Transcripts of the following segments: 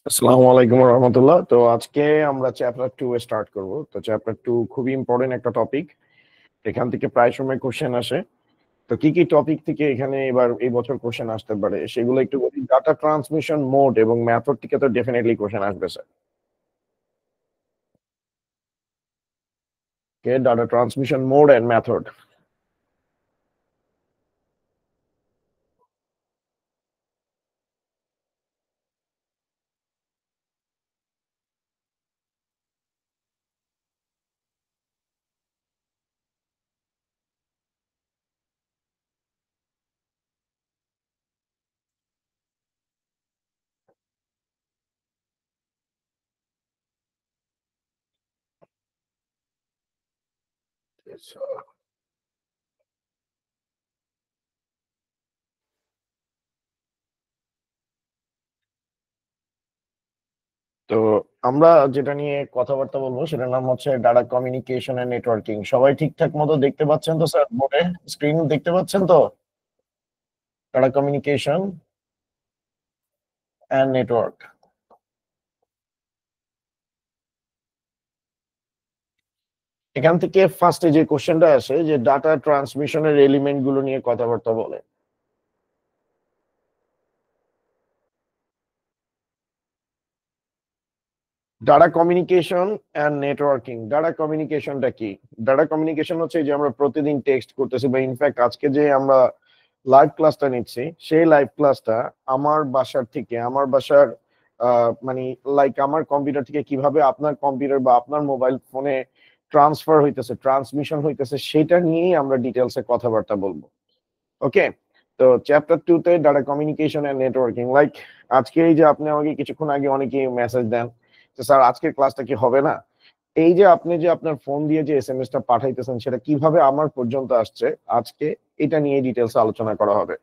আসসালামু আলাইকুম রহমতুল্লাহ। তো আজকে আমরা চ্যাপ্টার 2 এ স্টার্ট করব। তো চ্যাপ্টার 2 খুবই ইম্পর্টেন্ট একটা টপিক। এখান থেকে প্রায় সময় কোশ্চেন আসে। তো কি কি টপিক থেকে এখানে এবার এই বছর কোশ্চেন আসতে পারে সেগুলো একটু বলি। ডাটা ট্রান্সমিশন মোড এবং মেথড থেকে তো ডেফিনেটলি কোশ্চেন আসবে স্যার। কে data transmission mode and method. তো আমরা যেটা নিয়ে কথাবার্তা বলবো সেটার নাম হচ্ছে ডাটা কমিউনিকেশন এন্ড নেটওয়ার্কিং। সবাই ঠিকঠাক মতো দেখতে পাচ্ছেন তো স্যার? বোর্ডে স্ক্রিন দেখতে পাচ্ছেন তো? Data communication and network. এখান থেকে ফার্স্টে যে কোশ্চেনটা আসে যে ডাটা ট্রান্সমিশনের এলিমেন্ট গুলো নিয়ে কথাবার্তা বলে। Data communication and networking. Data কমিউনিকেশনটা কি? ডাটা কমিউনিকেশন হচ্ছে যে আমরা প্রতিদিন টেক্সট করতেছি, বা ইনফ্যাক্ট আজকে যে আমরা লাইভ ক্লাসটা নিচ্ছি সেই লাইভ ক্লাসটা আমার বাসার থেকে, আমার বাসার মানে লাইক আমার কম্পিউটার থেকে কিভাবে আপনার কম্পিউটার বা আপনার মোবাইল ফোনে ট্রান্সফার হইতেছে, ট্রান্সমিশন হইতেছে, সেটা নিয়েই আমরা ডিটেলসে কথাবার্তা বলবো। ওকে। তো চ্যাপ্টার 2 তে data communication and networking. Like আজকে এই যে আপনি আমাকে কিছুক্ষণ আগে অনেকে মেসেজ দেন যে স্যার আজকের ক্লাসটা কি হবে না? এই যে আপনি যে আপনার ফোন দিয়ে যে এসএমএস টা পাঠাইতেছেন সেটা কিভাবে আমার পর্যন্ত আসছে, আজকে এটা নিয়ে ডিটেলস আলোচনা করা হবে।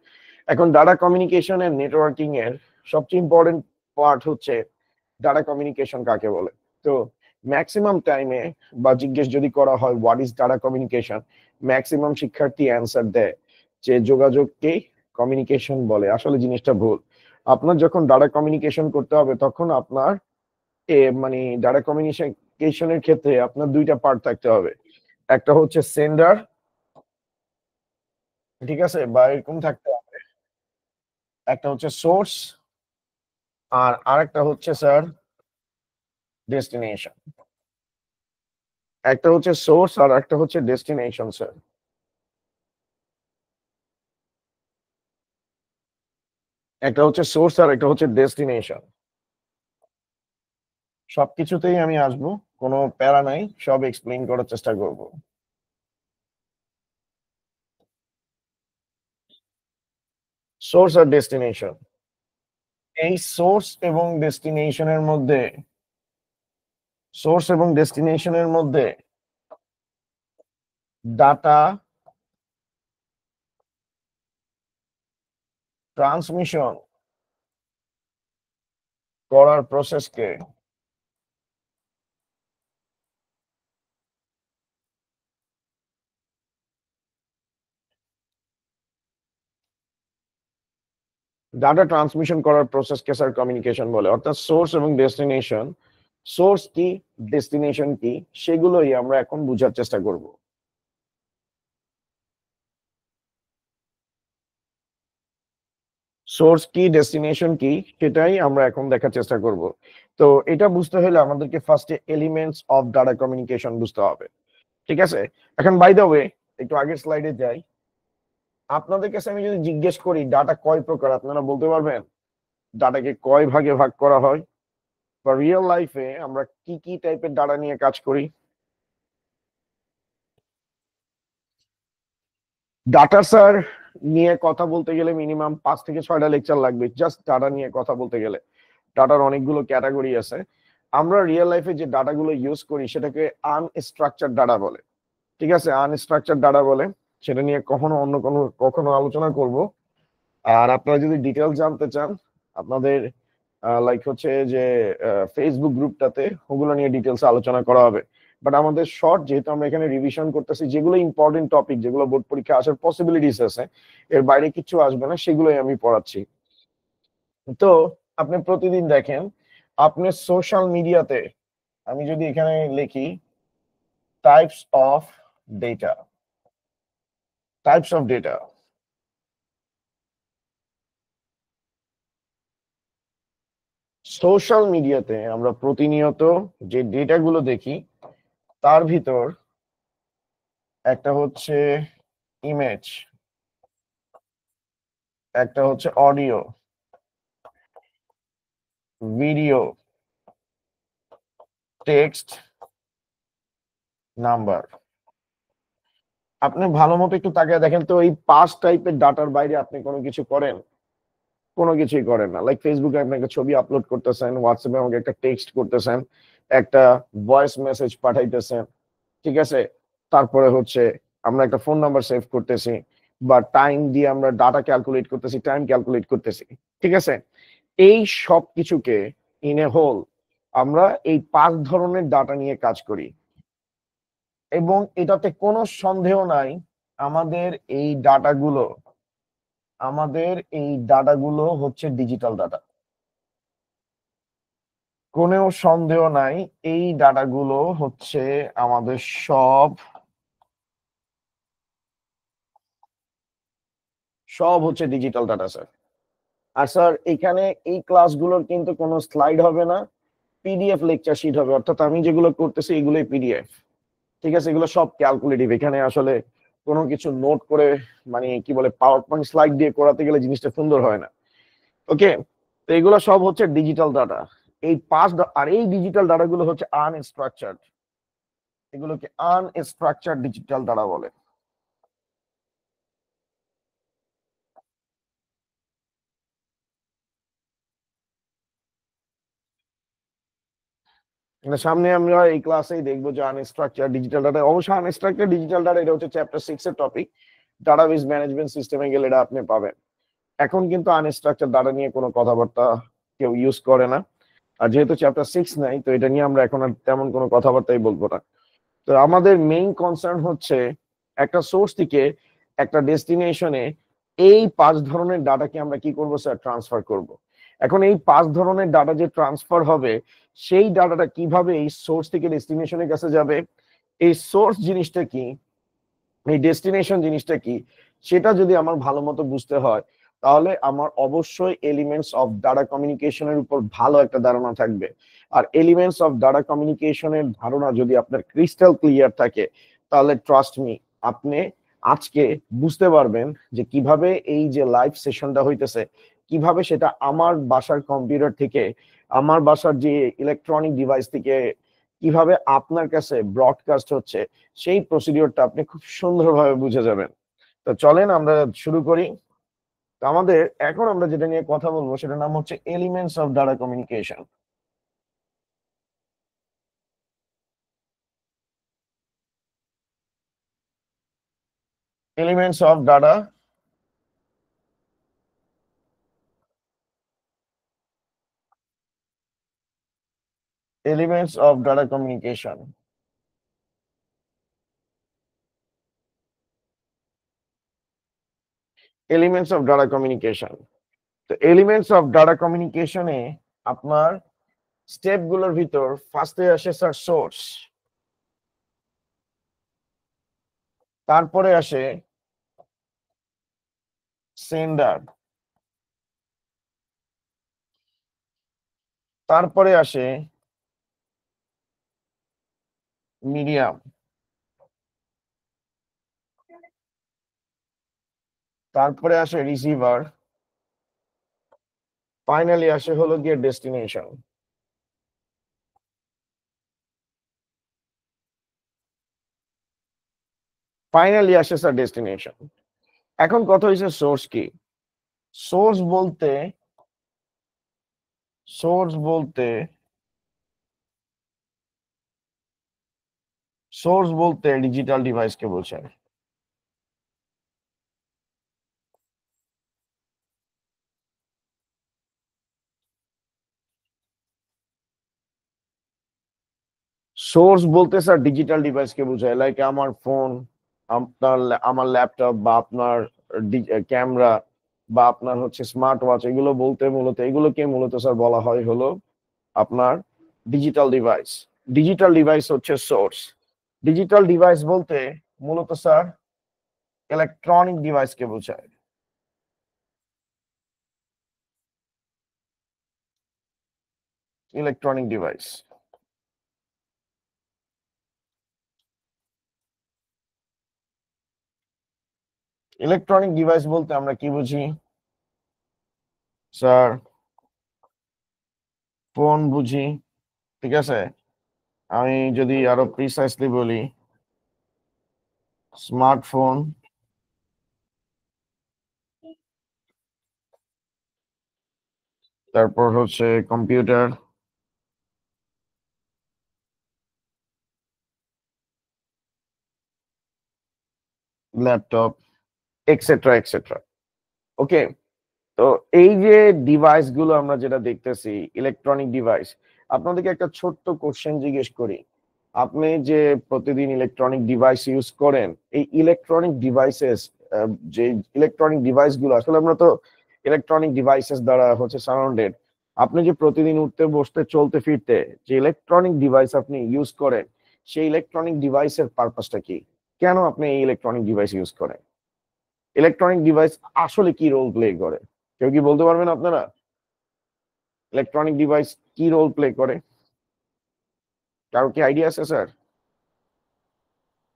এখন ডাটা কমিউনিকেশন এন্ড নেটওয়ার্কিং এর সবচেয়ে ইম্পর্টেন্ট পার্ট হচ্ছে ডাটা কমিউনিকেশন কাকে বলে। তো ম্যাক্সিমাম টাইমে বা জিজ্ঞেস যদি করা হয় what is data communication, maximum শিক্ষার্থী অ্যান্সার দেয় যে যোগাযোগকে কমিউনিকেশন বলে। আসলে জিনিসটা ভুল। আপনার যখন ডাটা কমিউনিকেশন করতে হবে তখন আপনার মানে ডাটা কমিউনিকেশনের ক্ষেত্রে আপনার দুইটা পার্ট থাকতে হবে। একটা হচ্ছে সেন্ডার, ঠিক আছে, বা এরকম থাকতে হবে। একটা হচ্ছে সোর্স, আর আরেকটা হচ্ছে স্যার ডেস্টিনেশন। একটা হচ্ছে সোর্স আর একটা হচ্ছে ডেস্টিনেশন স্যার। একটা হচ্ছে সোর্স আর একটা হচ্ছে ডেস্টিনেশন। সবকিছুতেই আমি আসবো, কোনো প্যারা নাই, সব এক্সপ্লেইন করার চেষ্টা করব। সোর্স আর ডেস্টিনেশন, এই সোর্স এবং ডেস্টিনেশনের মধ্যে ডাটা ট্রান্সমিশন করার প্রসেসকে ডাটা ট্রান্সমিশন করার প্রসেসকে স্যার কমিউনিকেশন বলে। অর্থাৎ সোর্স এবং ডেস্টিনেশন, সোর্স কি ডেস্টিনেশন কি সেগুলোই আমরা এখন বোঝার চেষ্টা করব। সোর্স কি ডেস্টিনেশন কি সেটাই আমরা এখন দেখার চেষ্টা করব। তো এটা বুঝতে হলে আমাদেরকে ফার্স্টে এলিমেন্টস অফ ডাটা কমিউনিকেশন বুঝতে হবে। ঠিক আছে। এখন বাই দ্য ওয়ে একটু আগের স্লাইডে যাই। আপনাদের কাছে আমি যদি জিজ্ঞেস করি ডাটা কয় প্রকার, আপনারা বলতে পারবেন? ডাটাকে কয় ভাগে ভাগ করা হয়, বা রিয়েল লাইফে আমরা কি কি টাইপের ডাটা নিয়ে কাজ করি? ডাটা স্যার নিয়ে কথা বলতে গেলে মিনিমাম 5 থেকে 6টা লেকচার লাগবে, জাস্ট ডাটা নিয়ে কথা বলতে গেলে। ডাটার অনেকগুলো ক্যাটাগরি আছে। আমরা রিয়েল লাইফে যে ডাটাগুলো ইউজ করি সেটাকে আনস্ট্রাকচার ডাটা বলে। ঠিক আছে, আনস্ট্রাকচার ডাটা বলে। সেটা নিয়ে কখনো আলোচনা করব। আর আপনারা যদি ডিটেলস জানতে চান, আপনাদের লাইক হচ্ছে যে ফেসবুক গ্রুপটাতে ওগুলো নিয়ে ডিটেলস আলোচনা করা হবে। বাট আমাদের শর্ট, যেহেতু আমরা এখানে রিভিশন করতেছি, যেগুলো ইম্পর্টেন্ট টপিক, যেগুলো বোর্ড পরীক্ষা আসার পসিবিলিটিস আছে, এর বাইরে কিছু আসবে না, সেগুলোই আমি পড়াচ্ছি। তো আপনি প্রতিদিন দেখেন, আপনি সোশ্যাল মিডিয়াতে, আমি যদি এখানে লিখি types of data, types of data, social মিডিয়াতে আমরা প্রতিনিয়ত যে ডেটাগুলো দেখি, তার ভিতর একটা হচ্ছে ইমেজ, একটা হচ্ছে অডিও, ভিডিও, টেক্সট, নাম্বার। আপনি ভালো মতো একটু তাকিয়ে দেখেন তো, এই 5 টাইপের ডাটার বাইরে আপনি কোনো কিছু করেন? কোনো কিছুই করেন না। লাইক ফেসবুকে আপনি একটা ছবি আপলোড করতেছেন, হোয়াটসঅ্যাপে আমাকে একটা টেক্সট করতেছেন, একটা ভয়েস মেসেজ পাঠাইতেছেন, ঠিক আছে? তারপরে হচ্ছে আমরা একটা ফোন নাম্বার সেভ করতেছি, বা টাইম দিয়ে আমরা ডাটা ক্যালকুলেট করতেছি, টাইম ক্যালকুলেট করতেছি, ঠিক আছে? এই সব কিছুকে ইন এ হোল আমরা এই 5 ধরনের ডাটা নিয়ে কাজ করি, এবং এটাতে কোনো সন্দেহ নাই, আমাদের এই ডাটাগুলো আমাদের এই ডাটাগুলো হচ্ছে ডিজিটাল ডাটা। কোনো সন্দেহ নাই, এই ডাটাগুলো হচ্ছে আমাদের সব সব হচ্ছে ডিজিটাল ডাটা, স্যার। আর স্যার, এখানে এই ক্লাসগুলোর কিন্তু কোনো স্লাইড হবে না, পিডিএফ লেকচার শিট হবে, অর্থাৎ আমি যেগুলো করতেছি এগুলোই পিডিএফ, ঠিক আছে? এগুলো সব ক্যালকুলেটিভ, এখানে আসলে কোনো কিছু নোট করে, মানে কি বলে, পাওয়ার পয়েন্ট স্লাইড দিয়ে করাতে গেলে জিনিসটা সুন্দর হয় না। ওকে, তো এগুলো সব হচ্ছে ডিজিটাল ডাটা। আর এই ডিজিটাল ডাটাগুলো হচ্ছে আনস্ট্রাকচার্ড, এগুলোকে আনস্ট্রাকচার্ড ডিজিটাল ডাটা বলে। মানে সামনে আমরা এই ক্লাসেই দেখবো যে আনস্ট্রাকচার ডিজিটাল ডাটা, অবশ্য আনস্ট্রাকচার ডিজিটাল ডাটা এটা হচ্ছে চ্যাপ্টার 6 এর টপিক। ডাটাবেস ম্যানেজমেন্ট সিস্টেমে গেলে এটা আপনি পাবেন। এখন কিন্তু আনস্ট্রাকচার ডাটা নিয়ে কোনো কথাবার্তা কেউ ইউজ করে না, আর যেহেতু চ্যাপ্টার 6 নাই, তো এটা নিয়ে আমরা এখন আর তেমন কোনো কথাবার্তাই বলবো না। তো আমাদের মেইন কনসার্ন হচ্ছে একটা সোর্স থেকে একটা ডেস্টিনেশনে এই 5 ধরনের ডাটাকে আমরা কি করব স্যার? ট্রান্সফার করব। এখন এই 5 ধরনের ডাটা যে ট্রান্সফার হবে, সেই ডাটাটা কিভাবে এই সোর্স থেকে ডেস্টিনেশনের কাছে যাবে, এই সোর্স জিনিসটা কি, এই ডেস্টিনেশন জিনিসটা কি, সেটা যদি আমার ভালো মতো বুঝতে হয়, তাহলে আমার অবশ্যই এলিমেন্টস অফ ডাটা কমিউনিকেশনের উপর ভালো একটা ধারণা থাকবে। আর এলিমেন্টস অফ ডাটা কমিউনিকেশনের ধারণা যদি আপনার ক্রিস্টাল ক্লিয়ার থাকে, তাহলে ট্রাস্ট মি, আপনি আজকে বুঝতে পারবেন যে কিভাবে এই যে লাইভ সেশনটা হইতেছে, কিভাবে সেটা আমার বাসার কম্পিউটার থেকে, আমার বাসার যে ইলেকট্রনিক ডিভাইস থেকে কিভাবে আপনার কাছে ব্রডকাস্ট হচ্ছে, সেই প্রসিডিওরটা আপনি খুব সুন্দরভাবে বুঝে যাবেন। তো চলেন আমরা শুরু করি। তো আমাদের এখন আমরা যেটা নিয়ে কথা বলবো, সেটার নাম হচ্ছে elements of data communication. Elements of data, elements of data communication, elements of data communication. তো এলিমেন্টস অফ ডাটা কমিউনিকেশনে আপনার স্টেপ গুলোর ভিতর ফার্স্টে আসে স্যার সোর্স, তারপরে আসে সেন্ডার, তারপরে আসে মিডিয়াম, তারপরে আসে রিসিভার, ফাইনালি আসে হলো গিয়ে ডেস্টিনেশন। ফাইনালি আসে স্যার ডেস্টিনেশন। এখন কথা হচ্ছে সোর্স কি? সোর্স বলতে সোর্স বলতে সোর্স বলতে ডিজিটাল ডিভাইসকে বোঝায়। সোর্স বলতে স্যার ডিজিটাল ডিভাইসকে বোঝায়, লাইক আমার ফোন, আমার ল্যাপটপ বা আপনার ক্যামেরা বা আপনার হচ্ছে স্মার্ট ওয়াচ, এগুলো বলতে মূলত এগুলোকে মূলত স্যার বলা হয় হলো আপনার ডিজিটাল ডিভাইস। ডিজিটাল ডিভাইস হচ্ছে সোর্স। ডিজিটাল ডিভাইস বলতে মূলত স্যার ইলেকট্রনিক ডিভাইসকে বোঝায়। Electronic device. ইলেকট্রনিক ডিভাইস বলতে আমরা কি বুঝি স্যার? ফোন বুঝি, ঠিক আছে। আমি যদি আরো প্রিসাইসলি বলি, স্মার্টফোন, তারপর হচ্ছে কম্পিউটার, ল্যাপটপ, এক্সেট্রা এক্সেট্রা। ওকে, তো এই যে ডিভাইস গুলো আমরা যেটা দেখতেছি ইলেকট্রনিক ডিভাইস, আপনাদেরকে একটা ছোট্ট কোশ্চেন জিজ্ঞেস করি। আপনি যে প্রতিদিন ইলেকট্রনিক ডিভাইস ইউজ করেন, এই ইলেকট্রনিক ডিভাইসেস, যে ইলেকট্রনিক ডিভাইস গুলো আসলে আমরা তো ইলেকট্রনিক ডিভাইসেস দ্বারা হচ্ছে সারাউন্ডেড। আপনি যে প্রতিদিন উঠতে বসতে চলতে ফিরতে যে ইলেকট্রনিক ডিভাইস আপনি ইউজ করেন, সেই ইলেকট্রনিক ডিভাইসের পারপাসটা কি? কেন আপনি এই ইলেকট্রনিক ডিভাইস ইউজ করেন? ইলেকট্রনিক ডিভাইস আসলে কি রোল প্লে করে? কেউ কি বলতে পারবেন আপনারা ইলেকট্রনিক ডিভাইস কি রোল প্লে করে? কারো কি আইডিয়া আছে স্যার?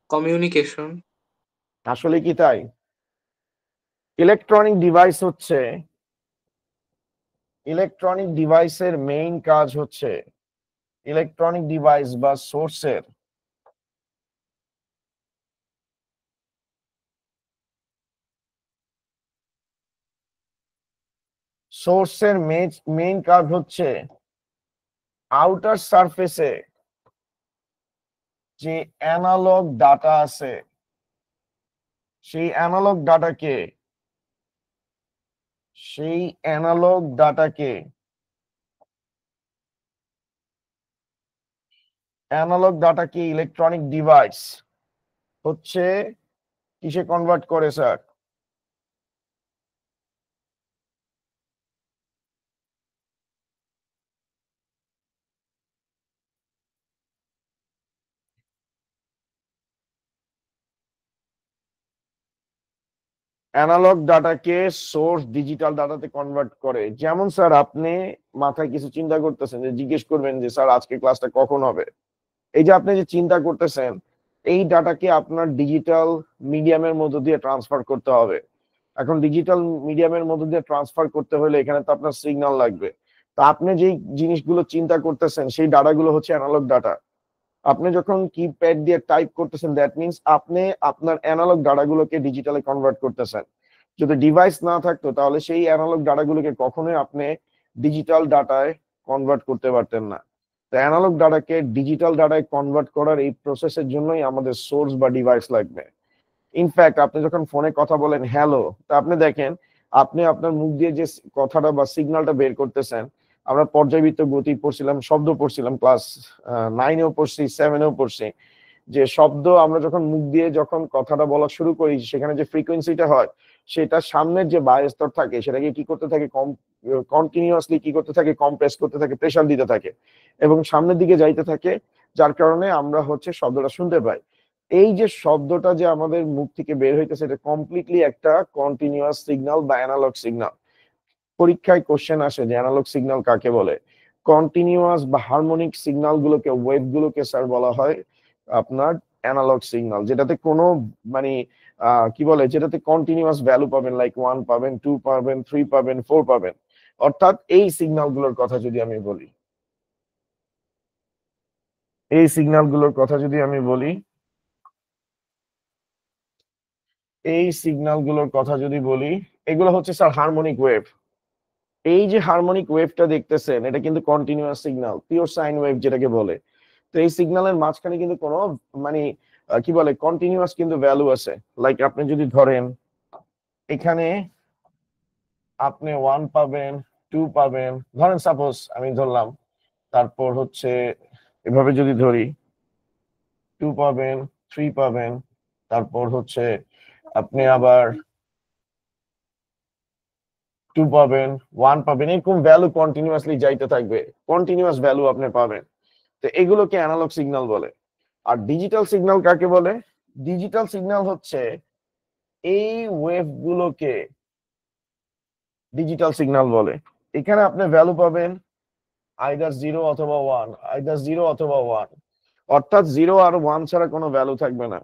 কমিউনিকেশন। আসলে কি তাই? ইলেকট্রনিক ডিভাইস হচ্ছে, ইলেকট্রনিক ডিভাইসের মেইন কাজ হচ্ছে ইলেকট্রনিক ডিভাইস বা সোর্সের মেইন কাজ হচ্ছে আউটার সারফেসে যে অ্যানালগ ডাটা আছে, সেই অ্যানালগ ডাটাকে সেই অ্যানালগ ডাটাকে অ্যানালগ ডাটাকে ইলেকট্রনিক ডিভাইস হচ্ছে কিসে কনভার্ট করে স্যার? অ্যানালগ ডাটাকে সোর্স ডিজিটাল ডাটাতে কনভার্ট করে। যেমন স্যার আপনি মাথায় কিছু চিন্তা করতেছেন, যে জিজ্ঞেস করবেন যে স্যার আজকে ক্লাসটা কখন হবে। এই যে আপনি যে চিন্তা করতেছেন, এই ডাটাকে আপনার ডিজিটাল মিডিয়ামের মধ্য দিয়ে ট্রান্সফার করতে হবে। এখন ডিজিটাল মিডিয়ামের মধ্য দিয়ে ট্রান্সফার করতে হলে এখানে তো আপনার সিগন্যাল লাগবে। তো আপনি যেই জিনিসগুলো চিন্তা করতেছেন সেই ডাটাগুলো হচ্ছে অ্যানালগ ডাটা। আপনি যখন কিপ্যাড দিয়ে টাইপ করতেছেন, দ্যাট মিনস আপনি আপনার অ্যানালগ ডাটাগুলোকে ডিজিটালে কনভার্ট করতেছেন। যদি ডিভাইস না থাকতো তাহলে সেই অ্যানালগ ডাটাগুলোকে কখনোই আপনি ডিজিটাল ডাটায় কনভার্ট করতে পারতেন না। তো অ্যানালগ ডাটাকে ডিজিটাল ডাটায় কনভার্ট করার এই প্রসেসের জন্যই আমাদের সোর্স বা ডিভাইস লাগবে। ইনফ্যাক্ট আপনি যখন ফোনে কথা বলেন হ্যালো, তা আপনি দেখেন আপনি আপনার মুখ দিয়ে যে কথাটা বা সিগন্যালটা বের করতেছেন, আমরা পর্যায়বৃত্ত গতি পড়ছিলাম, শব্দ পড়ছিলাম, ক্লাস 9-এও পড়ছি, 7-এও পড়ছি, যে শব্দ আমরা যখন মুখ দিয়ে যখন কথাটা বলা শুরু করি, সেখানে যে ফ্রিকোয়েন্সিটা হয়, সেটা সামনের যে বায়ু স্তর থাকে সেটাকে কি করতে থাকে, কন্টিনিউয়াসলি কি করতে থাকে, কম্প্রেস করতে থাকে, প্রেসার দিতে থাকে এবং সামনের দিকে যাইতে থাকে, যার কারণে আমরা হচ্ছে শব্দটা শুনতে পাই। এই যে শব্দটা যে আমাদের মুখ থেকে বের হইতেছে, এটা কমপ্লিটলি একটা কন্টিনিউয়াস সিগন্যাল বা অ্যানালগ সিগন্যাল। পরীক্ষায় কোশ্চেন আসে যে অ্যানালগ সিগন্যাল কাকে বলে। কন্টিনিউয়াস বা হারমোনিক সিগন্যাল গুলোকে, ওয়েভ গুলোকে স্যার বলা হয় আপনার অ্যানালগ সিগন্যাল, যেটাতে কোনো মানে কি বলে, যেটাতে কন্টিনিউয়াস ভ্যালু পাবেন, লাইক 1 পাবেন, 2 পাবেন, 3 পাবেন, 4 পাবেন। অর্থাৎ এই সিগন্যাল গুলোর কথা যদি আমি বলি, এই সিগন্যাল গুলোর কথা যদি আমি বলি এই সিগন্যাল গুলোর কথা যদি বলি, এগুলো হচ্ছে স্যার হারমোনিক ওয়েভ। এই যে হারমোনিক ওয়েভটা দেখতেছেন, এটা কিন্তু continuous signal, pure sine wave যেটাকে বলে। তো এই সিগন্যালের মাঝখানে কিন্তু কোনো মানে কি বলে, কন্টিনিউয়াস কিন্তু ভ্যালু আছে। লাইক আপনি যদি ধরেন এখানে আপনি 1 পাবেন, 2 পাবেন, ধরেন সাপোজ আমি ধরলাম, তারপর হচ্ছে এভাবে যদি ধরি, 2 পাবেন, 3 পাবেন, তারপর হচ্ছে আপনি আবার 2 পাবেন, 1 পাবেন, এরকম ভ্যালু কন্টিনিউয়াসলি যাইতে থাকবে, কন্টিনিউয়াস ভ্যালু আপনি পাবেন। তো এগুলোকে অ্যানালগ সিগন্যাল বলে। আর ডিজিটাল সিগন্যাল কাকে বলে? ডিজিটাল সিগন্যাল হচ্ছে এই ওয়েভ গুলোকে ডিজিটাল সিগন্যাল বলে। এখানে আপনি ভ্যালু পাবেন আইদার 0 অথবা 1, আইদার 0 অথবা 1, অর্থাৎ 0 আর 1 ছাড়া কোনো ভ্যালু থাকবে না।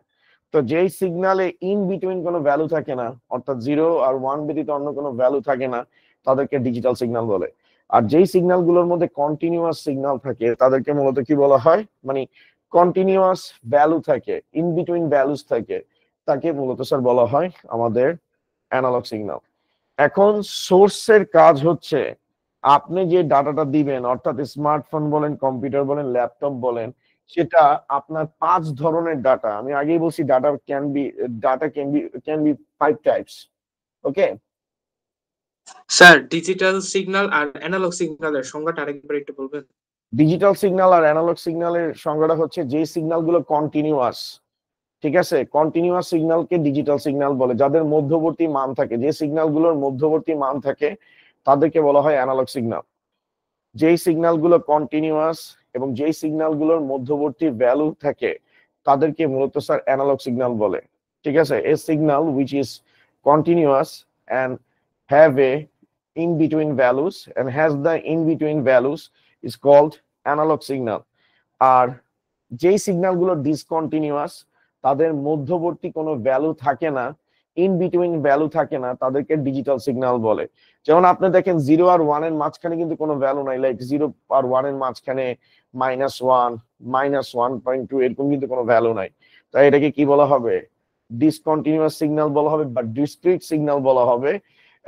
তো যেই সিগন্যালে ইন বিটুইন কোনো ভ্যালু থাকে না, অর্থাৎ 0 আর 1 ব্যতীত অন্য কোনো ভ্যালু থাকে না, তাদেরকে ডিজিটাল সিগন্যাল বলে। আর যেই সিগন্যাল গুলোর মধ্যে কন্টিনিউয়াস সিগন্যাল থাকে তাদেরকে মূলত কি বলা হয়, মানে কন্টিনিউয়াস ভ্যালু থাকে, ইন বিটুইন ভ্যালুস থাকে, তাকে মূলত স্যার বলা হয় আমাদের অ্যানালগ সিগন্যাল। এখন সোর্সের কাজ হচ্ছে আপনি যে ডাটাটা দিবেন, অর্থাৎ স্মার্টফোন বলেন, কম্পিউটার বলেন, ল্যাপটপ বলেন, সেটা আপনার 5 ধরনের ডাটা। আমি আগেই বলছি data can be 5 types. Okay sir, digital signal আর অ্যানালগ সিগন্যালের সংজ্ঞাটা আরেকবার একটু বলবেন? ডিজিটাল সিগন্যাল আর অ্যানালগ সিগন্যালের সংজ্ঞাটা হচ্ছে যে সিগন্যালগুলো কন্টিনিউয়াস, ঠিক আছে, কন্টিনিউয়াস সিগন্যালকে ডিজিটাল সিগন্যাল বলে। যাদের মধ্যবর্তী মান থাকে, যে সিগন্যালগুলোর মধ্যবর্তী মান থাকে তাদেরকে বলা হয় অ্যানালগ সিগন্যাল। যেই সিগন্যালগুলো কন্টিনিউয়াস এবং যেই সিগন্যালগুলোর মধ্যবর্তী ভ্যালু থাকে তাদেরকে মূলত স্যার অ্যানালগ সিগন্যাল বলে। ঠিক আছে, a signal which is continuous and have a in between values and has the in between values is called analog signal. আর যেই সিগন্যালগুলো ডিসকন্টিনিউয়াস, তাদের মধ্যবর্তী কোনো ভ্যালু থাকে না, ইন বিটুইন ভ্যালু থাকে না, তাদেরকে ডিজিটাল সিগন্যাল বলে। যেমন আপনি দেখেন 0 আর 1 এর মাঝখানে কিন্তু কোনো ভ্যালু নাই, লাইক 0 আর 1 এর মাঝখানে -1, -1.2 এরকম কিন্তু কোনো ভ্যালু নাই। তাই এটাকে কি বলা হবে? ডিসকন্টিনিউয়াস সিগন্যাল বলা হবে বা ডিসক্রিট সিগন্যাল বলা হবে,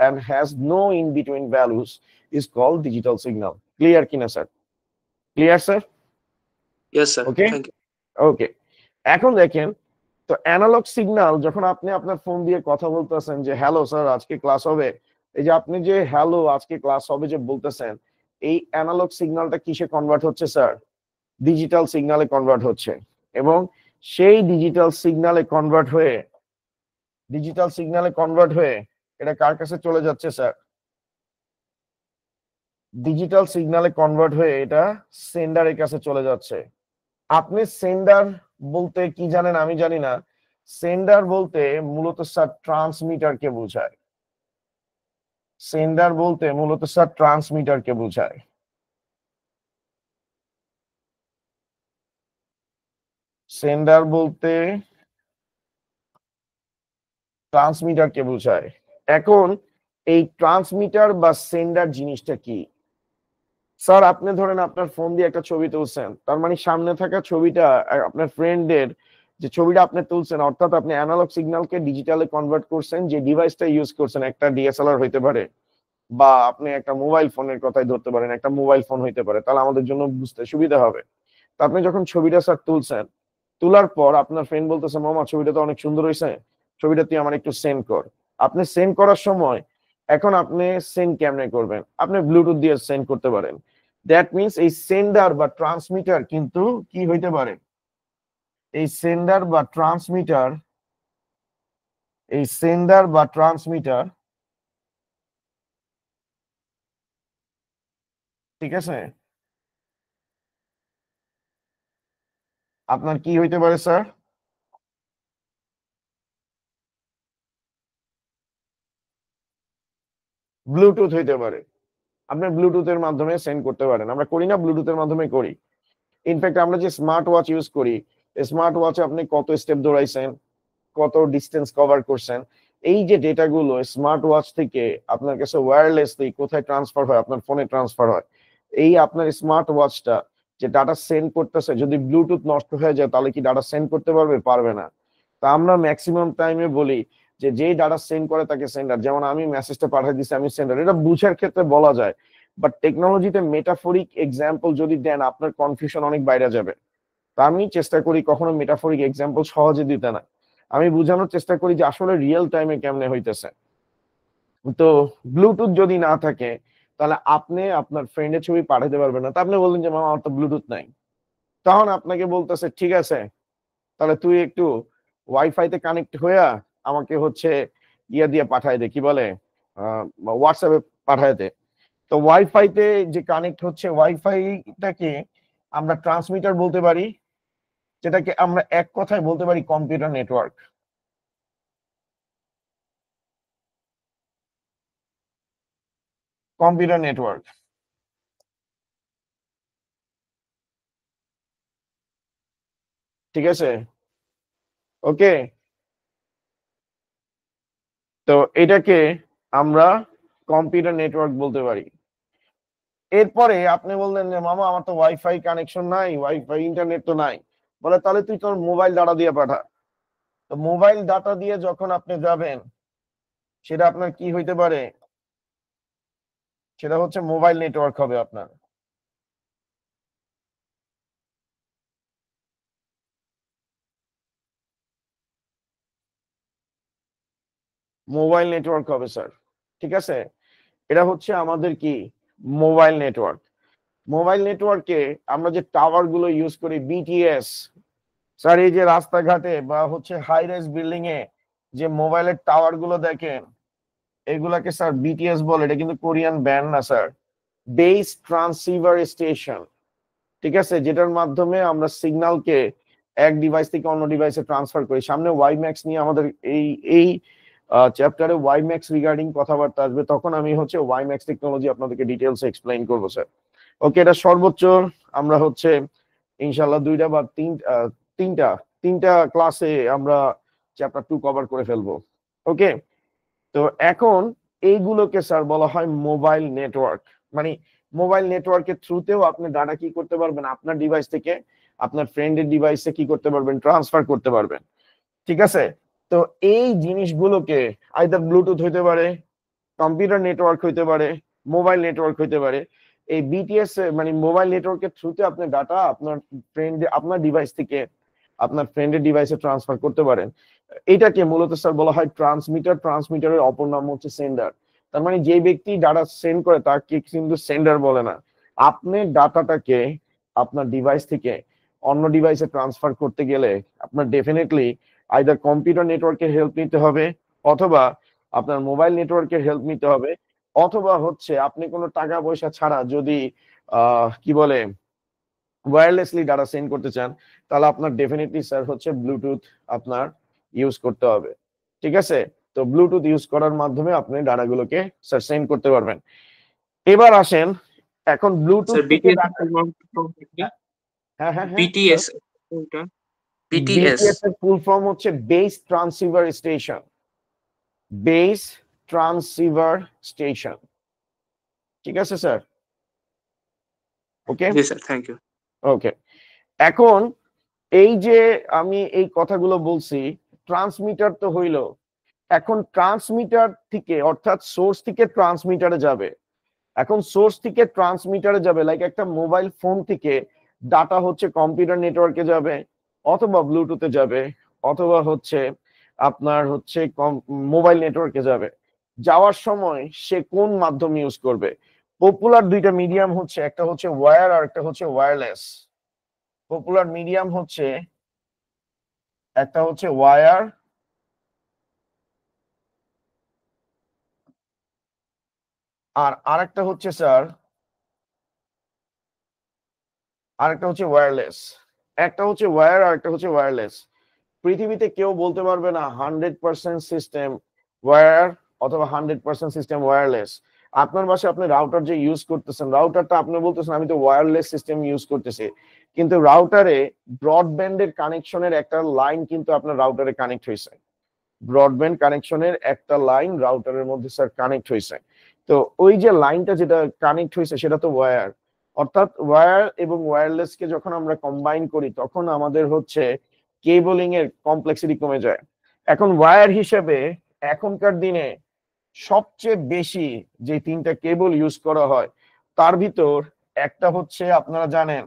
and has no in between values is called digital signal. Clear কিনা sir? Clear sir? Yes sir, okay thank you. Okay এখন দেখেন, তো অ্যানালগ সিগন্যাল যখন আপনি আপনার ফোন দিয়ে কথা বলতেছেন যে হ্যালো স্যার আজকে ক্লাস হবে, এই যে আপনি যে হ্যালো আজকে ক্লাস হবে যে বলতেছেন, এই অ্যানালগ সিগন্যালটা কিসে কনভার্ট হচ্ছে স্যার? ডিজিটাল সিগন্যালে কনভার্ট হচ্ছে। এবং সেই ডিজিটাল সিগন্যালে কনভার্ট হয়ে এটা কার কাছে চলে যাচ্ছে স্যার? ডিজিটাল সিগন্যালে কনভার্ট হয়ে এটা সেন্ডারের কাছে চলে যাচ্ছে। আপনি সেন্ডার বলতে কি জানেন আমি জানি না। সেন্ডার বলতে মূলত স্যার ট্রান্সমিটারকে বোঝায়। সেন্ডার বলতে মূলত স্যার ট্রান্সমিটারকে বোঝায়। সেন্ডার বলতে ট্রান্সমিটারকে বোঝায়। এখন এই ট্রান্সমিটার বা সেন্ডার জিনিসটা কি? স্যার আপনি ধরেন আপনার ফোন দিয়ে একটা ছবি তুলছেন, তার মানে সামনে থাকা ছবিটা আপনার ফ্রেন্ডের যে ছবিটা আপনি তুলছেন, অর্থাৎ আপনি অ্যানালগ সিগন্যালকে ডিজিটালে কনভার্ট করছেন। যে ডিভাইসটা ইউজ করছেন, একটা ডিএসএলআর হইতে পারে বা আপনি একটা মোবাইল ফোনের কথাই ধরতে পারেন, একটা মোবাইল ফোন হইতে পারে, তাহলে আমাদের জন্য বুঝতে সুবিধা হবে। তো আপনি যখন ছবিটা স্যার তুলছেন, তোলার পর আপনার ফ্রেন্ড বলতেছে মামা ছবিটা তো অনেক সুন্দর হয়েছে, ছবিটা তুই আমার একটু সেন্ড কর। আপনি সেন্ড করার সময় এখন আপনি সেন্ড কেমনে করবেন? আপনি ব্লুটুথ দিয়ে সেন্ড করতে পারেন। দ্যাট মিনস এই সেন্ডার বা ট্রান্সমিটার কিন্তু কি হইতে পারে? এই সেন্ডার বা ট্রান্সমিটার ঠিক আছে, আপনার কি হইতে পারে স্যার? ব্লুটুথ হইতে পারে। আপনি ব্লুটুথের মাধ্যমে সেন্ড করতে পারেন। আমরা করি না, ব্লুটুথের মাধ্যমে করি। ইনফ্যাক্ট আমরা যে স্মার্ট ওয়াচ ইউজ করি, স্মার্ট ওয়াচে আপনি কত স্টেপ দৌড়াইছেন, কত ডিস্টেন্স কভার করছেন, এই যে ডেটাগুলো স্মার্ট ওয়াচ থেকে আপনার কাছে ওয়্যারলেসলি কোথায় ট্রান্সফার হয়? আপনার ফোনে ট্রান্সফার হয়। এই আপনার স্মার্ট ওয়াচটা যে ডাটা সেন্ড করতেছে, যদি ব্লুটুথ নষ্ট হয়ে যায় তাহলে কি ডাটা সেন্ড করতে পারবে? পারবে না। তা আমরা ম্যাক্সিমাম টাইমে বলি যে যেই ডাটা সেন্ড করে তাকে সেন্ডার। যেমন আমি মেসেজটা পাঠিয়ে দিচ্ছি, আমি সেন্ডার, এটা বুঝার ক্ষেত্রে বলা যায়। বাট টেকনোলজিতে মেটাফরিক এক্সাম্পল যদি দেন আপনার কনফিউশন অনেক বাইরে যাবে। তা আমি চেষ্টা করি কখনো মেটাফরিক এক্সাম্পল সহজে দিতে না। আমি বোঝানোর চেষ্টা করি যে আসলে রিয়েল টাইমে কেমনে হইতেছে। তো ব্লুটুথ যদি না থাকে তাহলে আপনি আপনার ফ্রেন্ডের ছবি পাঠাতে পারবেন না। তা আপনি বললেন যে মামা আমার তো ব্লুটুথ নাই, তখন আপনাকে বলতেছে ঠিক আছে তাহলে তুই একটু ওয়াইফাইতে কানেক্ট হইয়া আমাকে হচ্ছে ইয়া দিয়ে পাঠায় দে, কি বলে, হোয়াটসঅ্যাপে পাঠায় দে। তো ওয়াইফাইতে যে কানেক্ট হচ্ছে, ওয়াইফাইটাকে আমরা ট্রান্সমিটার বলতে পারি, যেটাকে আমরা এক কথায় বলতে পারি কম্পিউটার নেটওয়ার্ক। কম্পিউটার নেটওয়ার্ক, ঠিক আছে? ওকে, তো এটাকে আমরা কম্পিউটার নেটওয়ার্ক বলতে পারি। এরপরে আপনি বললেন যে মামা আমার তো ওয়াইফাই কানেকশন নাই, ওয়াইফাই ইন্টারনেট তো নাই। বলে তাহলে তুই তোর মোবাইল ডাটা দিয়ে পাঠা। তো মোবাইল ডাটা দিয়ে যখন আপনি যাবেন, সেটা আপনার কি হইতে পারে, সেটা হচ্ছে মোবাইল নেটওয়ার্ক হবে আপনার। মোবাইল নেটওয়ার্ক হবে স্যার, ঠিক আছে? এটা হচ্ছে আমাদের কি, মোবাইল নেটওয়ার্ক। মোবাইল নেটওয়ার্কে আমরা যে টাওয়ার গুলো ইউজ করি, বিটিএস, স্যার এই যে রাস্তাঘাটে বা হচ্ছে হাই রাইজ বিল্ডিং এ যে মোবাইলের টাওয়ার গুলো দেখেন, এগুলাকে স্যার বিটিএস বলে। এটা কিন্তু কোরিয়ান ব্যান্ড না স্যার, বেস ট্রান্সিভার স্টেশন, ঠিক আছে? যেটার মাধ্যমে আমরা সিগন্যালকে এক ডিভাইস থেকে অন্য ডিভাইসে ট্রান্সফার করি। সামনে ওয়াইম্যাক্স নিয়ে আমাদের এই এই চ্যাপ্টারে ওয়াইম্যাক্স রিগার্ডিং কথাবার্তা আসবে, তখন আমি হচ্ছে ওয়াইম্যাক্স টেকনোলজি আপনাদেরকে ডিটেলস এক্সপ্লেইন করবো স্যার। ওকে, এটা সর্বোচ্চ আমরা হচ্ছে ইনশাল্লাহ দুইটা বা তিনটা তিনটা ক্লাসে আমরা চ্যাপ্টার 2 কভার করে ফেলবো। ওকে, তো এখন এইগুলোকে স্যার বলা হয় মোবাইল নেটওয়ার্ক। মানে মোবাইল নেটওয়ার্কের থ্রুতেও আপনি ডাটা কি করতে পারবেন, আপনার ডিভাইস থেকে আপনার ফ্রেন্ডের ডিভাইসে কি করতে পারবেন, ট্রান্সফার করতে পারবেন, ঠিক আছে? তো এই জিনিসগুলোকে আইদার ব্লুটুথ হইতে পারে, কম্পিউটার নেটওয়ার্ক হইতে পারে, মোবাইল নেটওয়ার্ক হইতে পারে। এই বিটিএস মানে মোবাইল নেটওয়ার্কের থ্রুতে আপনি ডাটা আপনার ফ্রেন্ড, আপনার ডিভাইস থেকে আপনার ফ্রেন্ডের ডিভাইসে ট্রান্সফার করতে পারেন। এটাকে মূলত স্যার বলা হয় ট্রান্সমিটার। ট্রান্সমিটারের অপর নাম হচ্ছে সেন্ডার। তার মানে যে ব্যক্তি ডাটা সেন্ড করে তাকে কিন্তু সেন্ডার বলে না। আপনি ডাটাটাকে আপনার ডিভাইস থেকে অন্য ডিভাইসে ট্রান্সফার করতে গেলে আপনার ডেফিনেটলি আইদার কম্পিউটার নেটওয়ার্কের হেল্প নিতে হবে, অথবা আপনার মোবাইল নেটওয়ার্কের হেল্প নিতে হবে, অথবা হচ্ছে আপনি কোনো টাকা পয়সা ছাড়া যদি কি বলে ওয়্যারলেসলি ডাটা সেন্ড করতে চান, তাহলে আপনার ডেফিনেটলি স্যার হচ্ছে ব্লুটুথ আপনার ইউজ করতে হবে, ঠিক আছে? তো ব্লুটুথ ইউজ করার মাধ্যমে আপনি ডাটাগুলোকে স্যার সেন্ড করতে পারবেন। এবার আসেন, এখন ব্লুটুথ স্যার থেকে বিটিএস ডাটা, হ্যাঁ হ্যাঁ হ্যাঁ, বিটিএস কোনটা? বিটিএস বিটিএস এর ফুল ফর্ম হচ্ছে base transceiver station. Base transceiver station, ঠিক আছে স্যার? ওকে, জি স্যার, থ্যাংক ইউ। ওকে। এখন এই যে আমি এই কথাগুলো বলছি, ট্রান্সমিটার তো হইলো, এখন ট্রান্সমিটার থেকে অর্থাৎ সোর্স থেকে ট্রান্সমিটারে যাবে। এখন সোর্স থেকে ট্রান্সমিটারে যাবে, লাইক একটা মোবাইল ফোন থেকে ডাটা হচ্ছে কম্পিউটার নেটওয়ার্কে যাবে, অথবা ব্লুটুথে যাবে, অথবা হচ্ছে আপনার হচ্ছে মোবাইল নেটওয়ার্কে যাবে। যাওয়ার সময় সে কোন মাধ্যম ইউজ করবে? পপুলার দুইটা মিডিয়াম হচ্ছে, একটা হচ্ছে ওয়্যার আর একটা হচ্ছে ওয়্যারলেস। পপুলার মিডিয়াম হচ্ছে, একটা হচ্ছে ওয়্যার আর আরেকটা হচ্ছে স্যার, আরেকটা হচ্ছে ওয়্যারলেস। একটা হচ্ছে ওয়্যার আর একটা হচ্ছে ওয়্যারলেস। পৃথিবীতে কেউ বলতে পারবে না 100% সিস্টেম ওয়্যার অথবা 100% সিস্টেম ওয়্যারলেস। আপনার বাসায় আপনি রাউটার যে ইউজ করতেছেন, রাউটারটা আপনি বলতেছেন আমি তো ওয়্যারলেস সিস্টেম ইউজ করতেছি, কিন্তু রাউটারে ব্রডব্যান্ডের কানেকশনের একটা লাইন কিন্তু আপনার রাউটারে কানেক্ট হয়েছে। ব্রডব্যান্ড কানেকশনের একটা লাইন রাউটারের মধ্যে স্যার কানেক্ট হয়েছে। তো ওই যে লাইনটা যেটা কানেক্ট হয়েছে সেটা তো ওয়্যার। অর্থাৎ ওয়্যার এবং ওয়্যারলেস কে যখন আমরা কম্বাইন করি তখন আমাদের হচ্ছে কেবলিং এর কমপ্লেক্সিটি কমে যায়। এখন ওয়্যার হিসেবে এখনকার দিনে সবচেয়ে বেশি যে তিনটা কেবল ইউজ করা হয় তার ভিতর একটা হচ্ছে আপনারা জানেন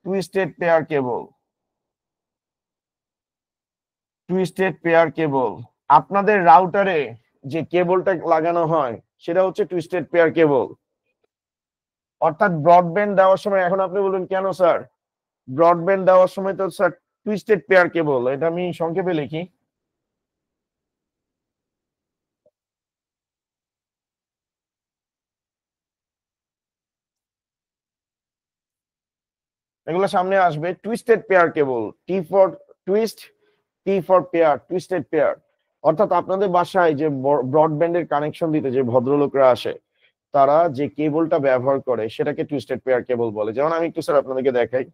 twisted pair cable. Twisted pair cable আপনাদের রাউটারে যে কেবলটা লাগানো হয় সেটা হচ্ছে টুইস্টেড পেয়ার কেবল। অর্থাৎ ব্রডব্যান্ড দেওয়ার সময়, এখন আপনি বলুন কেন স্যার, ব্রডব্যান্ড দেওয়ার সময় তো স্যার টুইস্টেড পেয়ার কেবল, এটা আমি সংক্ষেপে লিখি। এগুলো সামনে আসবে twisted pair cable, T for twist, T for pair, twisted pair. অর্থাৎ আপনাদের বাসায় যে ব্রডব্যান্ডের কানেকশন দিতে যে ভদ্রলোকরা আসে, তারা যে কেবলটা ব্যবহার করে সেটাকে টুইস্টেড পেয়ার কেবল বলে। যেমন আমি একটু স্যার আপনাদেরকে দেখাই,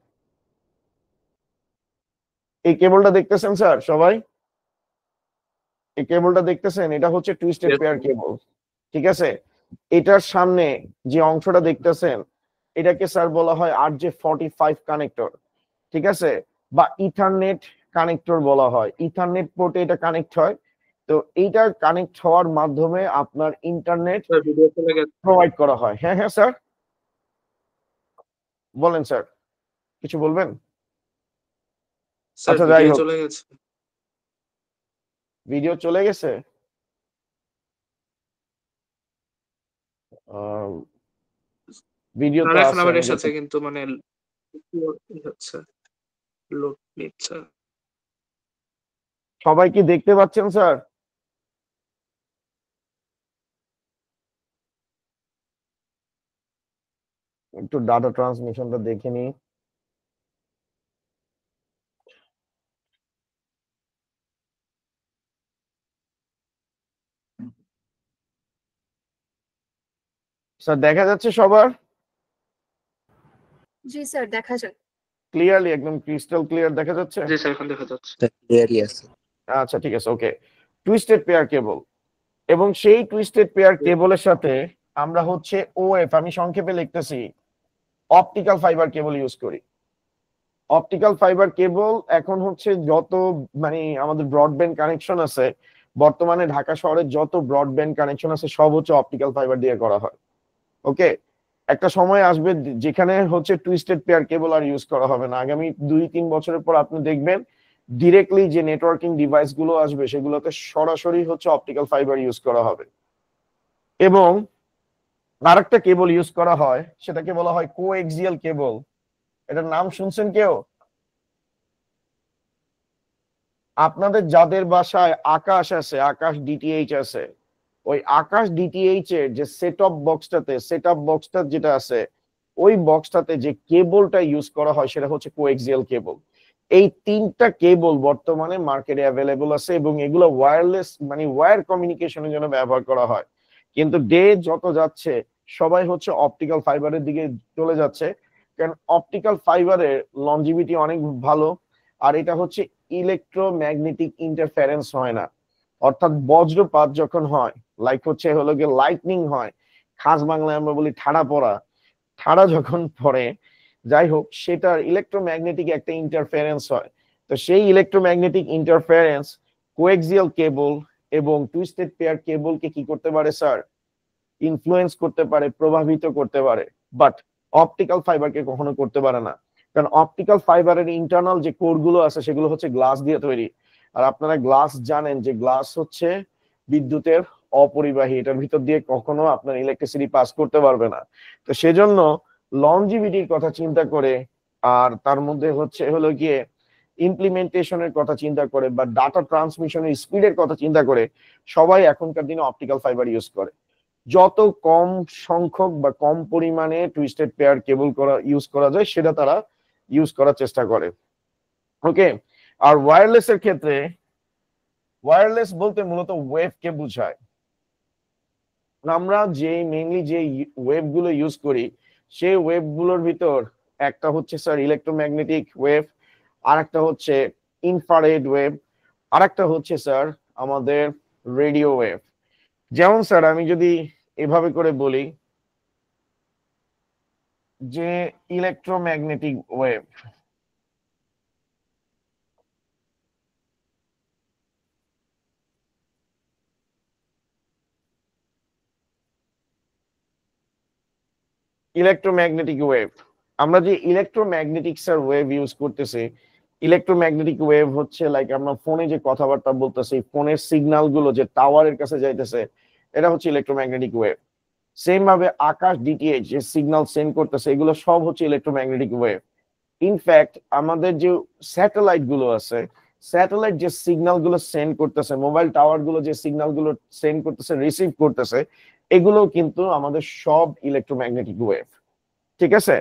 এই কেবলটা দেখতেছেন স্যার সবাই, এই কেবলটা দেখতেছেন, এটা হচ্ছে টুইস্টেড পেয়ার কেবল, ঠিক আছে। এটার সামনে যে অংশটা দেখতেছেন, এটাকে স্যার বলা হয় RJ45 কানেক্টর, ঠিক আছে, বা ইথারনেট কানেক্টর বলা হয়। ইথারনেট পোর্টে এটা কানেক্ট হয়। তো এইটা কানেক্ট হওয়ার মাধ্যমে আপনার ইন্টারনেট ভিডিও চলে গেছে প্রোভাইড করা হয়। হ্যাঁ হ্যাঁ স্যার, বলেন স্যার, কিছু বলবেন? স্যার, আচ্ছা যাই ভিডিও হোক, চলে গেছে। ভিডিও চলে গেছে। ভিডিও তো আর এখন আছে, আবার আমি এসেছে, যত কিন্তু মানে হচ্ছে লোড নিচ্ছে। সবাই কি দেখতে পাচ্ছেন স্যার? একটু ডাটা ট্রান্সমিশনটা দেখে নিই। স্যার দেখা যাচ্ছে সবার? জি স্যার, দেখা যাক। ক্লিয়ারলি, একদম ক্রিস্টাল ক্লিয়ার দেখা যাচ্ছে? জি স্যার, এখন দেখা যাচ্ছে। ক্লিয়ারই আছে। আচ্ছা ঠিক আছে, ওকে। টুইস্টেড পেয়ার কেবল, এবং সেই টুইস্টেড পেয়ার কেবলের সাথে আমরা হচ্ছে ওএফ, আমি সংক্ষেপে লিখতেছি, অপটিক্যাল ফাইবার কেবল ইউজ করি। অপটিক্যাল ফাইবার কেবল এখন হচ্ছে যত মানে আমাদের ব্রডব্যান্ড কানেকশন আছে, বর্তমানে ঢাকা শহরের যত ব্রডব্যান্ড কানেকশন আছে সব হচ্ছে অপটিক্যাল ফাইবার দিয়ে করা হয়। ওকে, একটা সময় আসবে যেখানে হচ্ছে টুইস্টেড পেয়ার কেবল আর ইউজ করা হবে না। আগামী 2-3 বছরের পর আপনি দেখবেন ডিরেক্টলি যে নেটওয়ার্কিং ডিভাইস গুলো আসবে সেগুলোতে সরাসরি হচ্ছে অপটিক্যাল ফাইবার ইউজ করা হবে। এবং আরেকটা কেবল ইউজ করা হয়, সেটাকে বলা হয় কোএক্সিয়াল কেবল। এটার নাম শুনছেন কেউ? আপনাদের যাদের বাসায় আকাশ আছে, আকাশ ডিটিএইচ আছে, ওই আকাশ ডিটিএইচ এর যে সেট অফ বক্সটা যেটা আছে, ওই বক্সটাতে যে কেবলটা ইউজ করা হয় সেটা হচ্ছে কোএক্সিয়াল কেবল। এই 3টা কেবল বর্তমানে মার্কেটে অ্যাভেলেবল আছে, এবং এগুলো ওয়্যারলেস মানে ওয়্যার কমিউনিকেশনের জন্য ব্যবহার করা হয়। কিন্তু ডে যত যাচ্ছে সবাই হচ্ছে অপটিক্যাল ফাইবারের দিকে চলে যাচ্ছে, কারণ অপটিক্যাল ফাইবারের লনজিভিটি অনেক ভালো, আর এটা হচ্ছে ইলেকট্রোম্যাগনেটিক ইন্টারফারেন্স হয় না। অর্থাৎ বজ্রপাত যখন হয়, লাইক হচ্ছে হলো গিয়ে লাইটনিং হয়, খাস বাংলায় আমরা বলি ঠাড়া পড়া, ঠাড়া যখন পড়ে, যাই হোক, সেটার ইলেকট্রোম্যাগনেটিক একটা ইন্টারফারেন্স হয়। তো সেই ইলেকট্রোম্যাগনেটিক ইন্টারফারেন্স কোএক্সিয়াল কেবল এবং টুইস্টেড পেয়ার কেবলকে কি করতে পারে স্যার? ইনফ্লুয়েন্স করতে পারে, প্রভাবিত করতে পারে, বাট অপটিক্যাল ফাইবারকে কখনো করতে পারে না। কারণ অপটিক্যাল ফাইবারের ইন্টারনাল যে কোর গুলো আছে সেগুলো হচ্ছে গ্লাস দিয়ে তৈরি। আর আপনারা গ্লাস জানেন যে গ্লাস হচ্ছে বিদ্যুতের অপরিবাহী, এটার ভিতর দিয়ে কখনো আপনার ইলেকট্রিসিটি পাস করতে পারবে না। তো সেজন্য লংজিভিটির কথা চিন্তা করে, আর তার মধ্যে হচ্ছে হলো গিয়ে ইমপ্লিমেন্টেশনের কথা চিন্তা করে, বা ডাটা ট্রান্সমিশনের স্পিডের কথা চিন্তা করে, সবাই এখনকার দিনে অপটিক্যাল ফাইবার ইউজ করে। যত কম সংখ্যক বা কম পরিমাণে টুইস্টেড পেয়ার কেবল ইউজ করা যায় সেটা তারা ইউজ করার চেষ্টা করে। ওকে, আর ওয়্যারলেস এর ক্ষেত্রে, ওয়্যারলেস বলতে মূলত ওয়েভ কে বোঝায়। আমরা যে মেইনলি যে ওয়েভ গুলো ইউজ করি, সেই ওয়েভ গুলোর ভিতর একটা হচ্ছে স্যার ইলেকট্রোম্যাগনেটিক ওয়েভ, আর একটা হচ্ছে ইনফ্রারেড ওয়েভ, আর একটা হচ্ছে স্যার আমাদের রেডিও ওয়েভ। যেমন স্যার আমি যদি এভাবে করে বলি যে ইলেকট্রোম্যাগনেটিক ওয়েভ, ইলেকট্রোম্যাগনেটিক ওয়েভ, আমরা যে ইলেকট্রোম্যাগনেটিক স্যার ওয়েভ ইউজ করতেছি, ইলেকট্রোম্যাগনেটিক ওয়েভ হচ্ছে লাইক আমরা ফোনে যে কথাবার্তা বলতেছি, ফোনের সিগন্যাল গুলো যে টাওয়ারের কাছে যাইতেছে, এটা হচ্ছে ইলেকট্রোম্যাগনেটিক ওয়েভ। সেম ভাবে আকাশ ডিটিএইচ যে সিগন্যাল সেন্ড করতেছে, এগুলো সব হচ্ছে ইলেকট্রোম্যাগনেটিক ওয়েভ। ইনফ্যাক্ট আমাদের যে স্যাটেলাইট গুলো আছে, স্যাটেলাইট যে সিগন্যাল গুলো সেন্ড করতেছে, মোবাইল টাওয়ার গুলো যে সিগন্যাল গুলো সেন্ড করতেছে, রিসিভ করতেছে, এগুলো কিন্তু আমাদের সব ইলেকট্রোম্যাগনেটিক ওয়েভ। ঠিক আছে,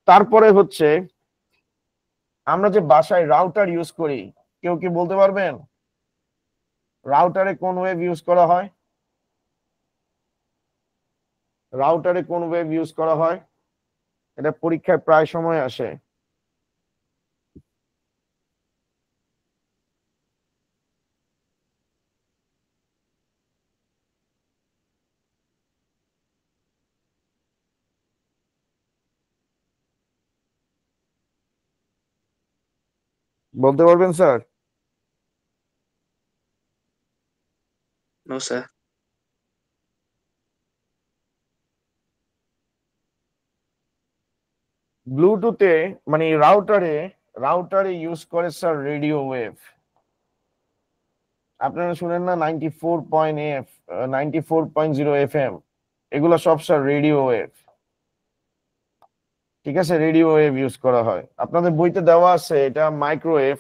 তারপরে হচ্ছে আমরা যে বাসায় রাউটার ইউজ করি, কেউ কি বলতে পারবেন রাউটারে কোন ওয়েভ ইউজ করা হয়? রাউটারে কোন ওয়েভ ইউজ করা হয়? এটা পরীক্ষায় প্রায় সময় আসে। বলতে পারবেন স্যার? No sir. ব্লুটুথে মানে রাউটারে, রাউটারে ইউজ করে স্যার রেডিও ওয়েভ। আপনারা শুনেন না 94.0 FM, এগুলো সব স্যার রেডিও ওয়েভ। ঠিক আছে, রেডিও ওয়েভ ইউজ করা হয়। আপনাদের বইতে দেওয়া আছে এটা মাইক্রোওয়েভ।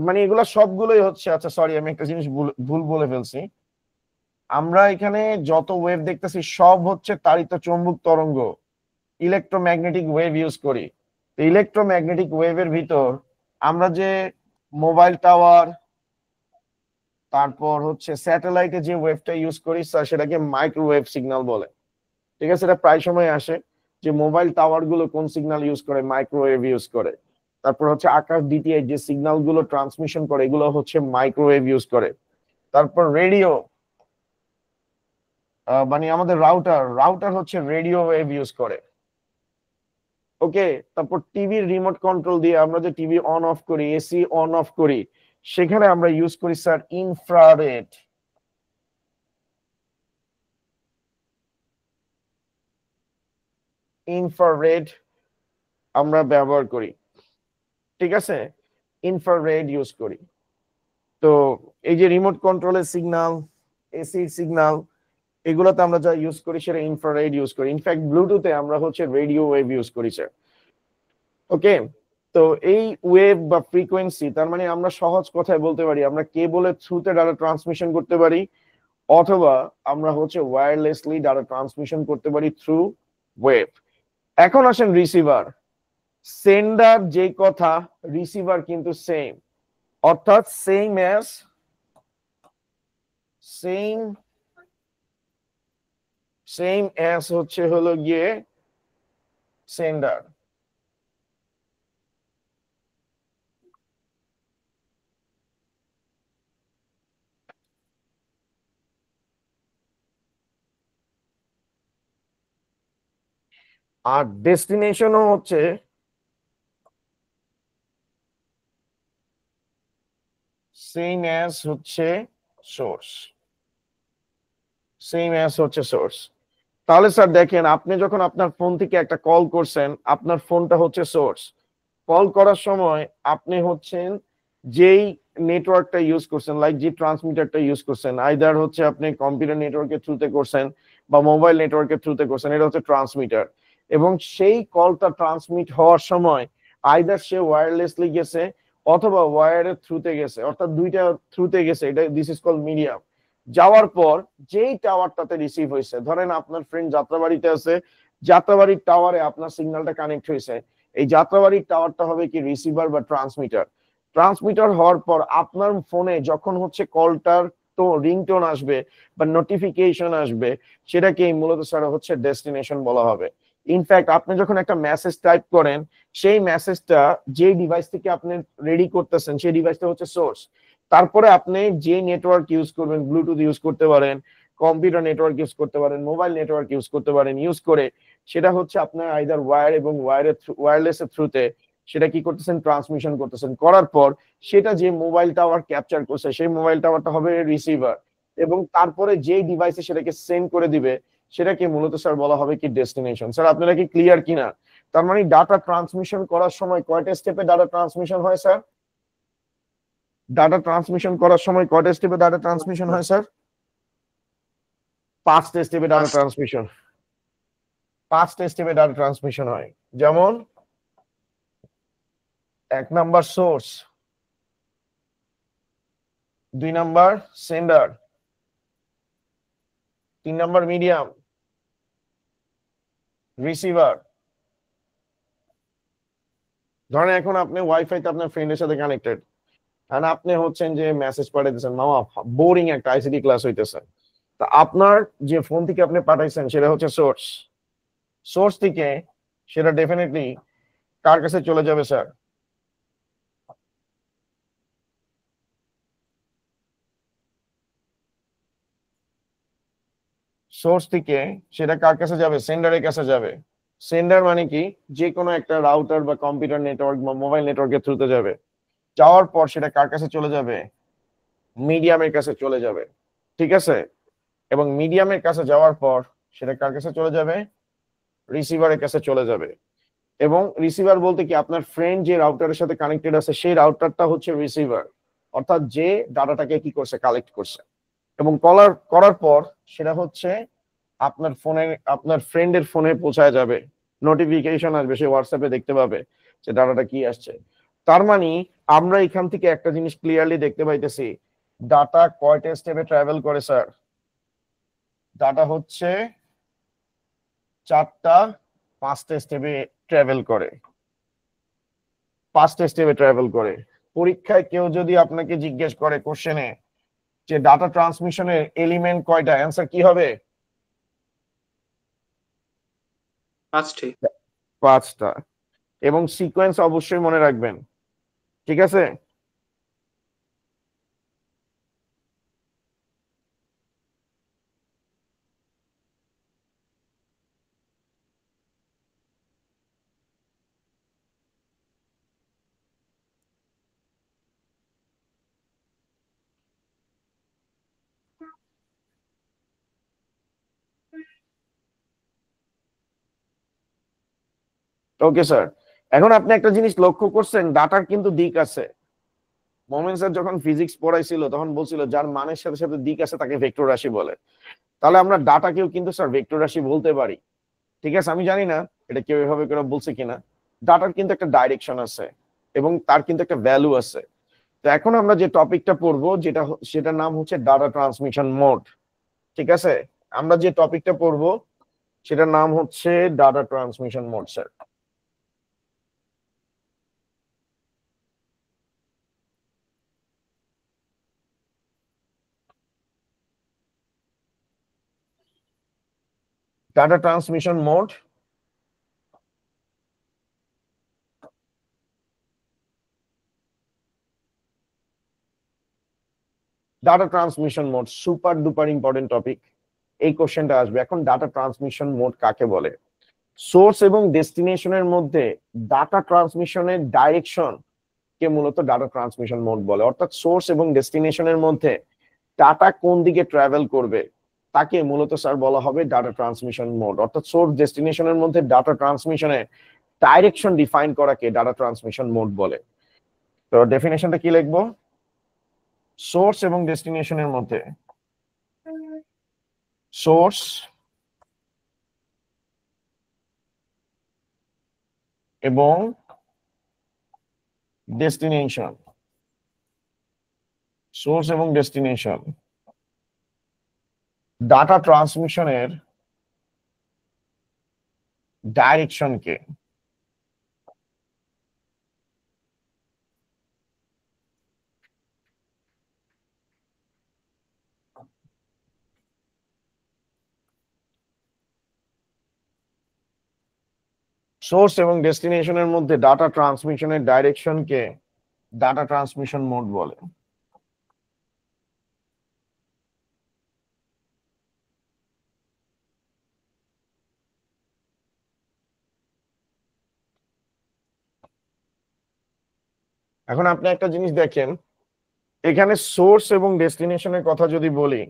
মানে এগুলা সবগুলোই হচ্ছে, আচ্ছা সরি আমি একটা জিনিস ভুল বলে ফেলছি। আমরা এখানে যত ওয়েভ দেখতেছি সব হচ্ছে তাড়িত চৌম্বক তরঙ্গ, ইলেকট্রোম্যাগনেটিক ওয়েভ ইউজ করি। ইলেকট্রোম্যাগনেটিক ওয়েভের ভিতর আমরা যে মোবাইল টাওয়ার, তারপর হচ্ছে স্যাটেলাইটে যে ওয়েভটা ইউজ করি স্যার সেটাকে মাইক্রোওয়েভ সিগন্যাল বলে। ঠিক আছে, এটা প্রায় সময় আসে যে মোবাইল টাওয়ার গুলো কোন সিগন্যাল ইউজ করে, মাইক্রোওয়েভ ইউজ করে। তারপর হচ্ছে আকাশ ডিটিআই যে সিগন্যাল গুলো ট্রান্সমিশন করে এগুলো হচ্ছে মাইক্রোওয়েভ ইউজ করে। তারপর রেডিও, মানে আমাদের রাউটার, রাউটার হচ্ছে রেডিও ওয়েভ ইউজ করে। ওকে, তারপর টিভির রিমোট কন্ট্রোল দিয়ে আমরা যে টিভি অন অফ করি, এসি অন অফ করি, সেখানে আমরা ইউজ করি স্যার ইনফ্রারেড। ইনফ্রারেড আমরা ব্যবহার করি। ঠিক আছে, ইনফ্রারেড ইউজ করি। তো এই যে রিমোট কন্ট্রোলের সিগন্যাল, এসির সিগন্যাল, এগুলোতে আমরা যা ইউজ করি সেটা ইনফ্রারেড ইউজ করি। ইনফ্যাক্ট ব্লুটুথে আমরা হচ্ছে রেডিও ওয়েভ ইউজ করি স্যার। ওকে, তো এই ওয়েভ বা ফ্রিকোয়েন্সি, তার মানে আমরা সহজ কথায় বলতে পারি আমরা কেবলের থ্রুতে ডাটা ট্রান্সমিশন করতে পারি, অথবা আমরা হচ্ছে ওয়্যারলেসলি ডাটা ট্রান্সমিশন করতে পারি থ্রু ওয়েভ। এখন আসেন রিসিভার। সেন্ডার যে কথা, রিসিভার কিন্তু সেম, অর্থাৎ same as, same same as হচ্ছে হলো গিয়ে সেন্ডার। আর ডেস্টিনেশনও হচ্ছে সেম অ্যাজ হচ্ছে সোর্স, সেম অ্যাজ হচ্ছে সোর্স। তাহলে স্যার দেখেন, আপনি যখন আপনার ফোন থেকে একটা কল করছেন, আপনার ফোনটা হচ্ছে সোর্স। কল করার সময় আপনি হচ্ছেন যেই নেটওয়ার্কটা ইউজ করছেন, লাইক যে ট্রান্সমিটারটা ইউজ করছেন, আইদার হচ্ছে আপনি কম্পিউটার নেটওয়ার্কের থ্রুতে করছেন বা মোবাইল নেটওয়ার্কের থ্রুতে করছেন, এটা হচ্ছে ট্রান্সমিটার। এবং সেই কলটা ট্রান্সমিট হওয়ার সময় আইদার সে ওয়্যারলেসলি গেছে অথবা ওয়্যারের থ্রুতে গেছে, অর্থাৎ দুইটা থ্রুতে গেছে, এটা দিস ইজ কল মিডিয়াম। যাওয়ার পর যেই টাওয়ারটাতে রিসিভ হয়েছে, ধরেন আপনার ফ্রেন্ড যাত্রাবাড়িতে আছে, যাত্রাবাড়ির টাওয়ারে আপনার সিগন্যালটা কানেক্ট হয়েছে, এই যাত্রাবাড়ির টাওয়ারটা হবে কি রিসিভার বা ট্রান্সমিটার। ট্রান্সমিটার হওয়ার পর আপনার ফোনে যখন হচ্ছে কলটার তো রিংটোন আসবে বা নোটিফিকেশন আসবে, সেটাকে মূলত স্যার হচ্ছে ডেস্টিনেশন বলা হবে। ইনফ্যাক্ট আপনি যখন একটা মেসেজ টাইপ করেন, সেই মেসেজটা যে ডিভাইস থেকে আপনি রেডি করতেছেন সেই ডিভাইসটা হচ্ছে সোর্স। তারপরে আপনি যে নেটওয়ার্ক ইউজ করবেন, ব্লুটুথ ইউজ করতে পারেন, কম্পিউটার নেটওয়ার্ক ইউজ করতে পারেন, মোবাইল নেটওয়ার্ক ইউজ করতে পারেন, ইউজ করে সেটা হচ্ছে আপনার আইদার ওয়্যার এবং ওয়্যারলেসের থ্রুতে সেটা কি করতেছেন, ট্রান্সমিশন করতেছেন। করার পর সেটা যে মোবাইল টাওয়ার ক্যাপচার করছে সেই মোবাইল টাওয়ারটা হবে রিসিভার, এবং তারপরে যে ডিভাইসে সেটাকে সেন্ড করে দিবে সেটাকে মূলত স্যার বলা হবে কি ডেস্টিনেশন। স্যার আপনারা কি ক্লিয়ার কিনা? তার মানে ডাটা ট্রান্সমিশন করার সময় কয়টা স্টেপে ডাটা ট্রান্সমিশন হয় স্যার? ডাটা ট্রান্সমিশন করার সময় কয়টা স্টেপে ডাটা ট্রান্সমিশন হয় স্যার? 5টা স্টেপে ডাটা ট্রান্সমিশন, 5টা স্টেপে ডাটা ট্রান্সমিশন হয়। যেমন এক number source, 2 number sender, 3 number medium, receiver. ধরেন এখন আপনি ওয়াইফাই তে আপনার ফ্রেন্ডের সাথে কানেক্টেড, আর আপনি হচ্ছেন যে মেসেজ পাঠাইতেছেন, মামা বোরিং একটা আইসিটি ক্লাস হইতেছে, তা আপনার যে ফোন থেকে আপনি পাঠাইছেন সেটা হচ্ছে সোর্স। সোর্স থেকে সেটা ডেফিনেটলি কার কাছে চলে যাবে স্যার? সোর্স থেকে সেটা কার কাছে যাবে? সেন্ডারের কাছে যাবে। সেন্ডার মানে কি? যে কোনো একটা রাউটার বা কম্পিউটার নেটওয়ার্ক বা মোবাইল নেটওয়ার্কের থ্রুতে যাবে। যাওয়ার পর সেটা কার কাছে চলে যাবে? মিডিয়ামের কাছে চলে যাবে, ঠিক আছে? এবং মিডিয়ামের কাছে যাওয়ার পর সেটা কার কাছে চলে যাবে? রিসিভারের কাছে চলে যাবে। এবং রিসিভার বলতে কি, আপনার ফ্রেন্ড যে রাউটারের সাথে কানেক্টেড আছে সেই রাউটারটা হচ্ছে রিসিভার, অর্থাৎ যে ডাটাটাকে কি করছে? কালেক্ট করছে। এবং করার পর সেটা হচ্ছে আপনার ফোনে, আপনার ফ্রেন্ডের ফোনে পৌঁছায় যাবে, নোটিফিকেশন আসবে, সে হোয়াটসঅ্যাপে দেখতে পাবে যে ডাটাটা কি আসছে। তার মানে আমরা এখান থেকে একটা জিনিস ক্লিয়ারলি দেখতে পাইতেছি, ডাটা কয়টা স্টেপে ট্রাভেল করে স্যার? ডাটা হচ্ছে 4টা 5টা স্টেপে ট্রাভেল করে, 5টা স্টেপে ট্রাভেল করে। পরীক্ষায় কেউ যদি আপনাকে জিজ্ঞেস করে কোশ্চেনে যে ডাটা ট্রান্সমিশনের এলিমেন্ট কয়টা, অ্যান্সার কি হবে? 5টি। 5টা। এবং সিকোয়েন্স অবশ্যই মনে রাখবেন, ঠিক আছে? ওকে স্যার, এখন আপনি একটা জিনিস লক্ষ্য করছেন, ডাটার কিন্তু দিক আছে। মোমেন স্যার যখন ফিজিক্স পড়াইছিল তখন বলছিল যার মানের সাথে সাথে দিক আছে তাকে ভেক্টর রাশি বলে। তাহলে আমরা ডাটাকেও কিন্তু স্যার ভেক্টর রাশি বলতে পারি, ঠিক আছে? আমি জানি না এটা কেউ এভাবে করে বলছে কিনা। ডাটার কিন্তু একটা ডাইরেকশন আছে এবং তার কিন্তু একটা ভ্যালু আছে। তো এখন আমরা যে টপিকটা পড়বো সেটার নাম হচ্ছে ডাটা ট্রান্সমিশন মোড, ঠিক আছে? আমরা যে টপিকটা পড়বো সেটার নাম হচ্ছে data transmission mode sir. Data transmission mode, data transmission mode super duper important topic. এই কোশ্চেনটা আসবে। এখন ডাটা ট্রান্সমিশন মোড কাকে বলে? সোর্স এবং ডেস্টিনেশনের মধ্যে ডাটা ট্রান্সমিশনের ডাইরেকশন কে মূলত ডাটা ট্রান্সমিশন মোড বলে। অর্থাৎ সোর্স এবং ডেস্টিনেশনের মধ্যে ডাটা কোন দিকে ট্রাভেল করবে তাকে মূলত স্যার বলা হবে ডাটা ট্রান্সমিশন মোড। অর্থাৎ সোর্স ডেস্টিনেশনের মধ্যে ডাটা ট্রান্সমিশনের ডাইরেকশন ডিফাইন করাকে ডাটা ট্রান্সমিশন মোড বলে। তো ডেফিনেশনটা কি লিখবো? সোর্স এবং ডেস্টিনেশনের মধ্যে, সোর্স এবং ডেস্টিনেশন, সোর্স এবং ডেস্টিনেশন ডাটা ট্রান্সমিশনের ডাইরেকশনকে সোর্স এবং ডেস্টিনেশনের মধ্যে ডাটা ট্রান্সমিশনের ডাইরেকশনকে ডাটা ট্রান্সমিশন মোড বলে। এখন আপনি একটা জিনিস দেখেন, এখানে সোর্স এবং ডেস্টিনেশনের কথা যদি বলি,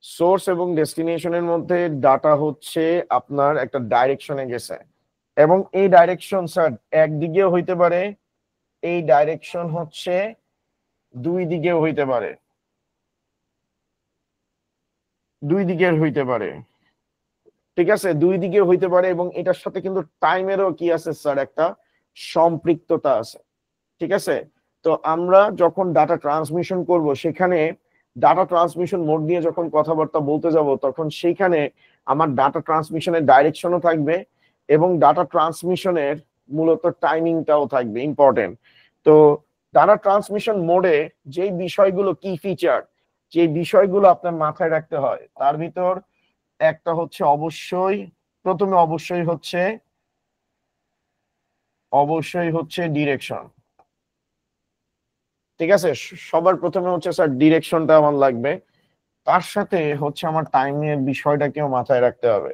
সোর্স এবং ডেস্টিনেশনের মধ্যে ডাটা হচ্ছে আপনার একটা ডাইরেকশনে গেছে, এবং এই ডাইরেকশন স্যার একদিকেও হইতে পারে, এই ডাইরেকশন হচ্ছে 2 দিকেও হইতে পারে, 2 দিকের হইতে পারে, ঠিক আছে? 2 দিকেও হইতে পারে এবং এটার সাথে কিন্তু টাইমেরও কি আছে স্যার? একটা সম্পৃক্ততা আছে। ঠিক আছে? তো আমরা যখন ডাটা ট্রান্সমিশন করব, সেখানে ডাটা ট্রান্সমিশন মোড নিয়ে যখন কথাবার্তা বলতে যাব, তখন সেইখানে আমার ডাটা ট্রান্সমিশনের ডাইরেকশনও থাকবে এবং ডাটা ট্রান্সমিশনের মূলত টাইমিংটাও থাকবে ইম্পর্টেন্ট। তো ডাটা ট্রান্সমিশন মোডে যেই বিষয়গুলো কি ফিচার, যে বিষয়গুলো আপনার মাথায় রাখতে হয়, তার ভিতর একটা হচ্ছে প্রথমে অবশ্যই হচ্ছে ডিরেকশন। ঠিক আছে, সবার প্রথমে হচ্ছে স্যার ডিরেকশনটা আমার লাগবে, তার সাথে হচ্ছে আমার টাইমের বিষয়টাকেও মাথায় রাখতে হবে।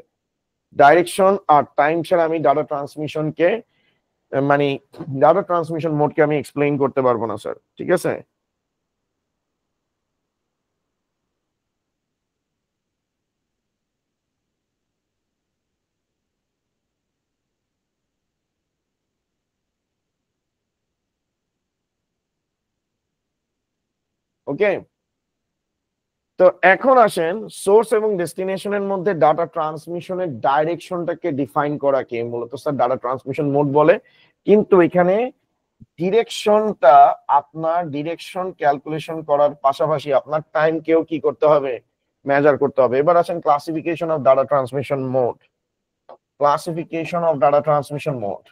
ডাইরেকশন আর টাইম ছাড়া আমি ডাটা ট্রান্সমিশনকে মানে ডাটা ট্রান্সমিশন মোডকে আমি এক্সপ্লেইন করতে পারবো না স্যার। ঠিক আছে, ওকে। তো এখন আসেন সোর্স এবং ডেস্টিনেশনের মধ্যে ডাটা ট্রান্সমিশনের ডাইরেকশনটাকে ডিফাইন করা কে মূলত স্যার ডাটা ট্রান্সমিশন মোড বলে। কিন্তু এখানে ডিরেকশনটা, আপনার ডিরেকশন ক্যালকুলেশন করার পাশাপাশি আপনার টাইমকেও কি করতে হবে, মেজার করতে হবে। এবার আসেন classification of data transmission mode. Classification of data transmission mode,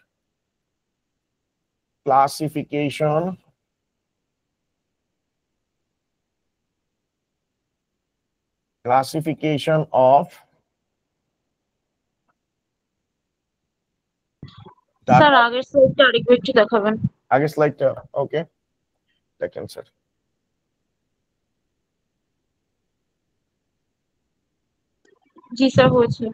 classification classification of sir data. আগের স্লাইডটা আরেকবার একটু দেখাবেন। আগের স্লাইডটা ওকে, দেখেন স্যার। জি স্যার হয়েছে।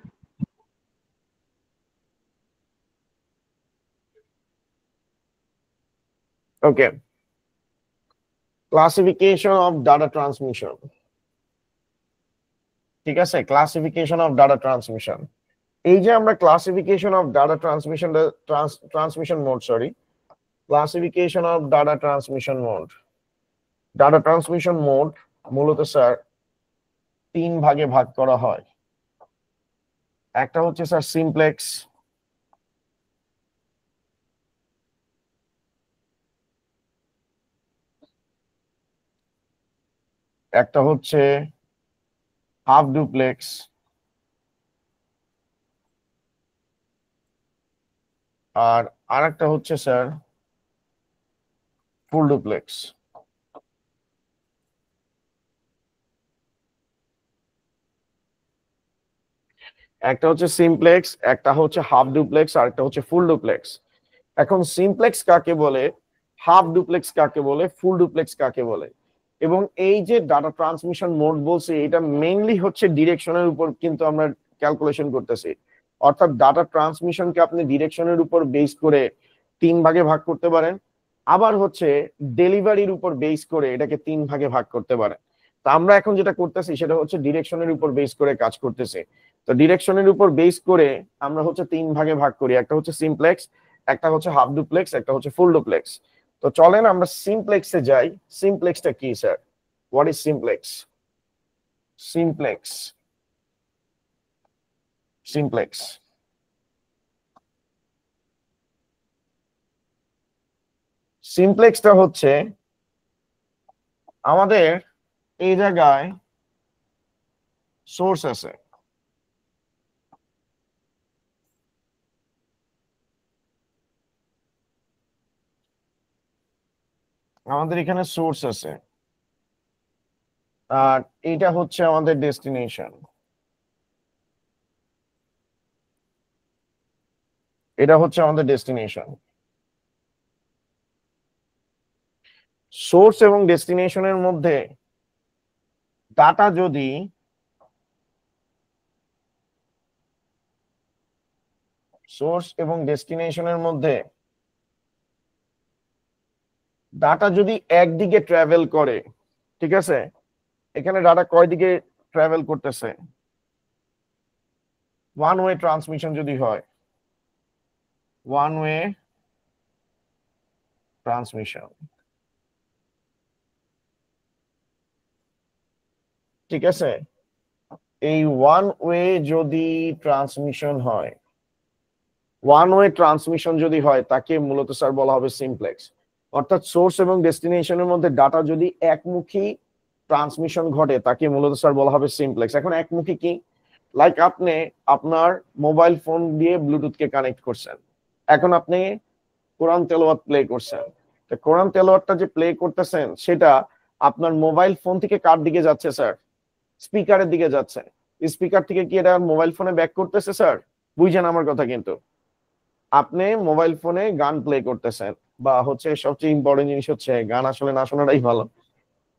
ওকে, ক্লাসিফিকেশন অফ ডাটা ট্রান্সমিশন। ঠিক আছে, ক্লাসিফিকেশন অফ ডাটা ট্রান্সমিশন। এই যে আমরা classification of data transmission mode, classification of data transmission mode, data transmission mode মূলত স্যার 3 ভাগে ভাগ করা হয়। একটা হচ্ছে স্যার সিমপ্লেক্স, একটা হচ্ছে হাফ ডুপ্লেক্স, আর আরেকটা হচ্ছে স্যার ফুল ডুপ্লেক্স। একটা হচ্ছে সিমপ্লেক্স, একটা হচ্ছে হাফ ডুপ্লেক্স, আর একটা হচ্ছে ফুল ডুপ্লেক্স। এখন সিমপ্লেক্স কাকে বলে, হাফ ডুপ্লেক্স কাকে বলে, ফুল ডুপ্লেক্স কাকে বলে, এবং এই যে ডাটা ট্রান্সমিশন মোড বলছে, এটা মেইনলি হচ্ছে ডিরেকশনের উপর কিন্তু আমরা ক্যালকুলেশন করতেছি। অর্থাৎ ডাটা ট্রান্সমিশনকে আপনি ডিরেকশনের উপর বেস করে 3 ভাগে ভাগ করতে পারেন, আবার হচ্ছে ডেলিভারির উপর বেস করে এটাকে 3 ভাগে ভাগ করতে পারেন। তা আমরা এখন যেটা করতেছি সেটা হচ্ছে ডিরেকশনের উপর বেস করে কাজ করতেছে। তো ডিরেকশনের উপর বেস করে আমরা হচ্ছে 3 ভাগে ভাগ করি, একটা হচ্ছে সিমপ্লেক্স, একটা হচ্ছে হাফ ডুপ্লেক্স, একটা হচ্ছে ফুল ডুপ্লেক্স। তো চলেন আমরা সিমপ্লেক্সে যাই। সিমপ্লেক্সটা কি sir? What is simplex? Simplex simplex সিমপ্লেক্সটা হচ্ছে আমাদের এই জায়গায় সোর্স আছে, আমাদের এখানে সোর্স আছে, আর এটা হচ্ছে আমাদের ডেস্টিনেশন, এটা হচ্ছে আমাদের ডেস্টিনেশন। সোর্স এবং ডেস্টিনেশনের মধ্যে ডাটা যদি সোর্স এবং ডেস্টিনেশনের মধ্যে ডাটা যদি একদিকে ট্রাভেল করে, ঠিক আছে, এখানে ডাটা কয় দিকে ট্রাভেল করতেছে? ওয়ান ওয়ে ট্রান্সমিশন যদি হয়, ওয়ান ওয়ে ট্রান্সমিশন, ঠিক আছে, এই ওয়ান ওয়ে যদি ট্রান্সমিশন হয়, ওয়ান ওয়ে ট্রান্সমিশন যদি হয়, তাকে মূলত স্যার বলা হবে সিমপ্লেক্স। অর্থাৎ সোর্স এবং ডেস্টিনেশনের মধ্যে ডাটা যদি একমুখী ট্রান্সমিশন ঘটে তাকে মূলত স্যার বলা হবে সিমপ্লেক্স। এখন একমুখী কি, লাইক আপনি আপনার মোবাইল ফোন দিয়ে ব্লুটুথকে কানেক্ট করছেন, এখন আপনি কোরআন তেলাওয়াত প্লে করছেন, তো কোরআন তেলাওয়াতটা যে প্লে করতেছেন সেটা আপনার মোবাইল ফোন থেকে কার দিকে যাচ্ছে স্যার? স্পিকারের দিকে যাচ্ছে। স্পিকার থেকে কি এটা মোবাইল ফোনে ব্যাক করতেছে স্যার? বুঝছেন আমার কথা? কিন্তু আপনি মোবাইল ফোনে গান প্লে করতেছেন, বা হচ্ছে সবচেয়ে ইম্পর্টেন্ট জিনিস হচ্ছে গান আসলে না শোনাটাই ভালো,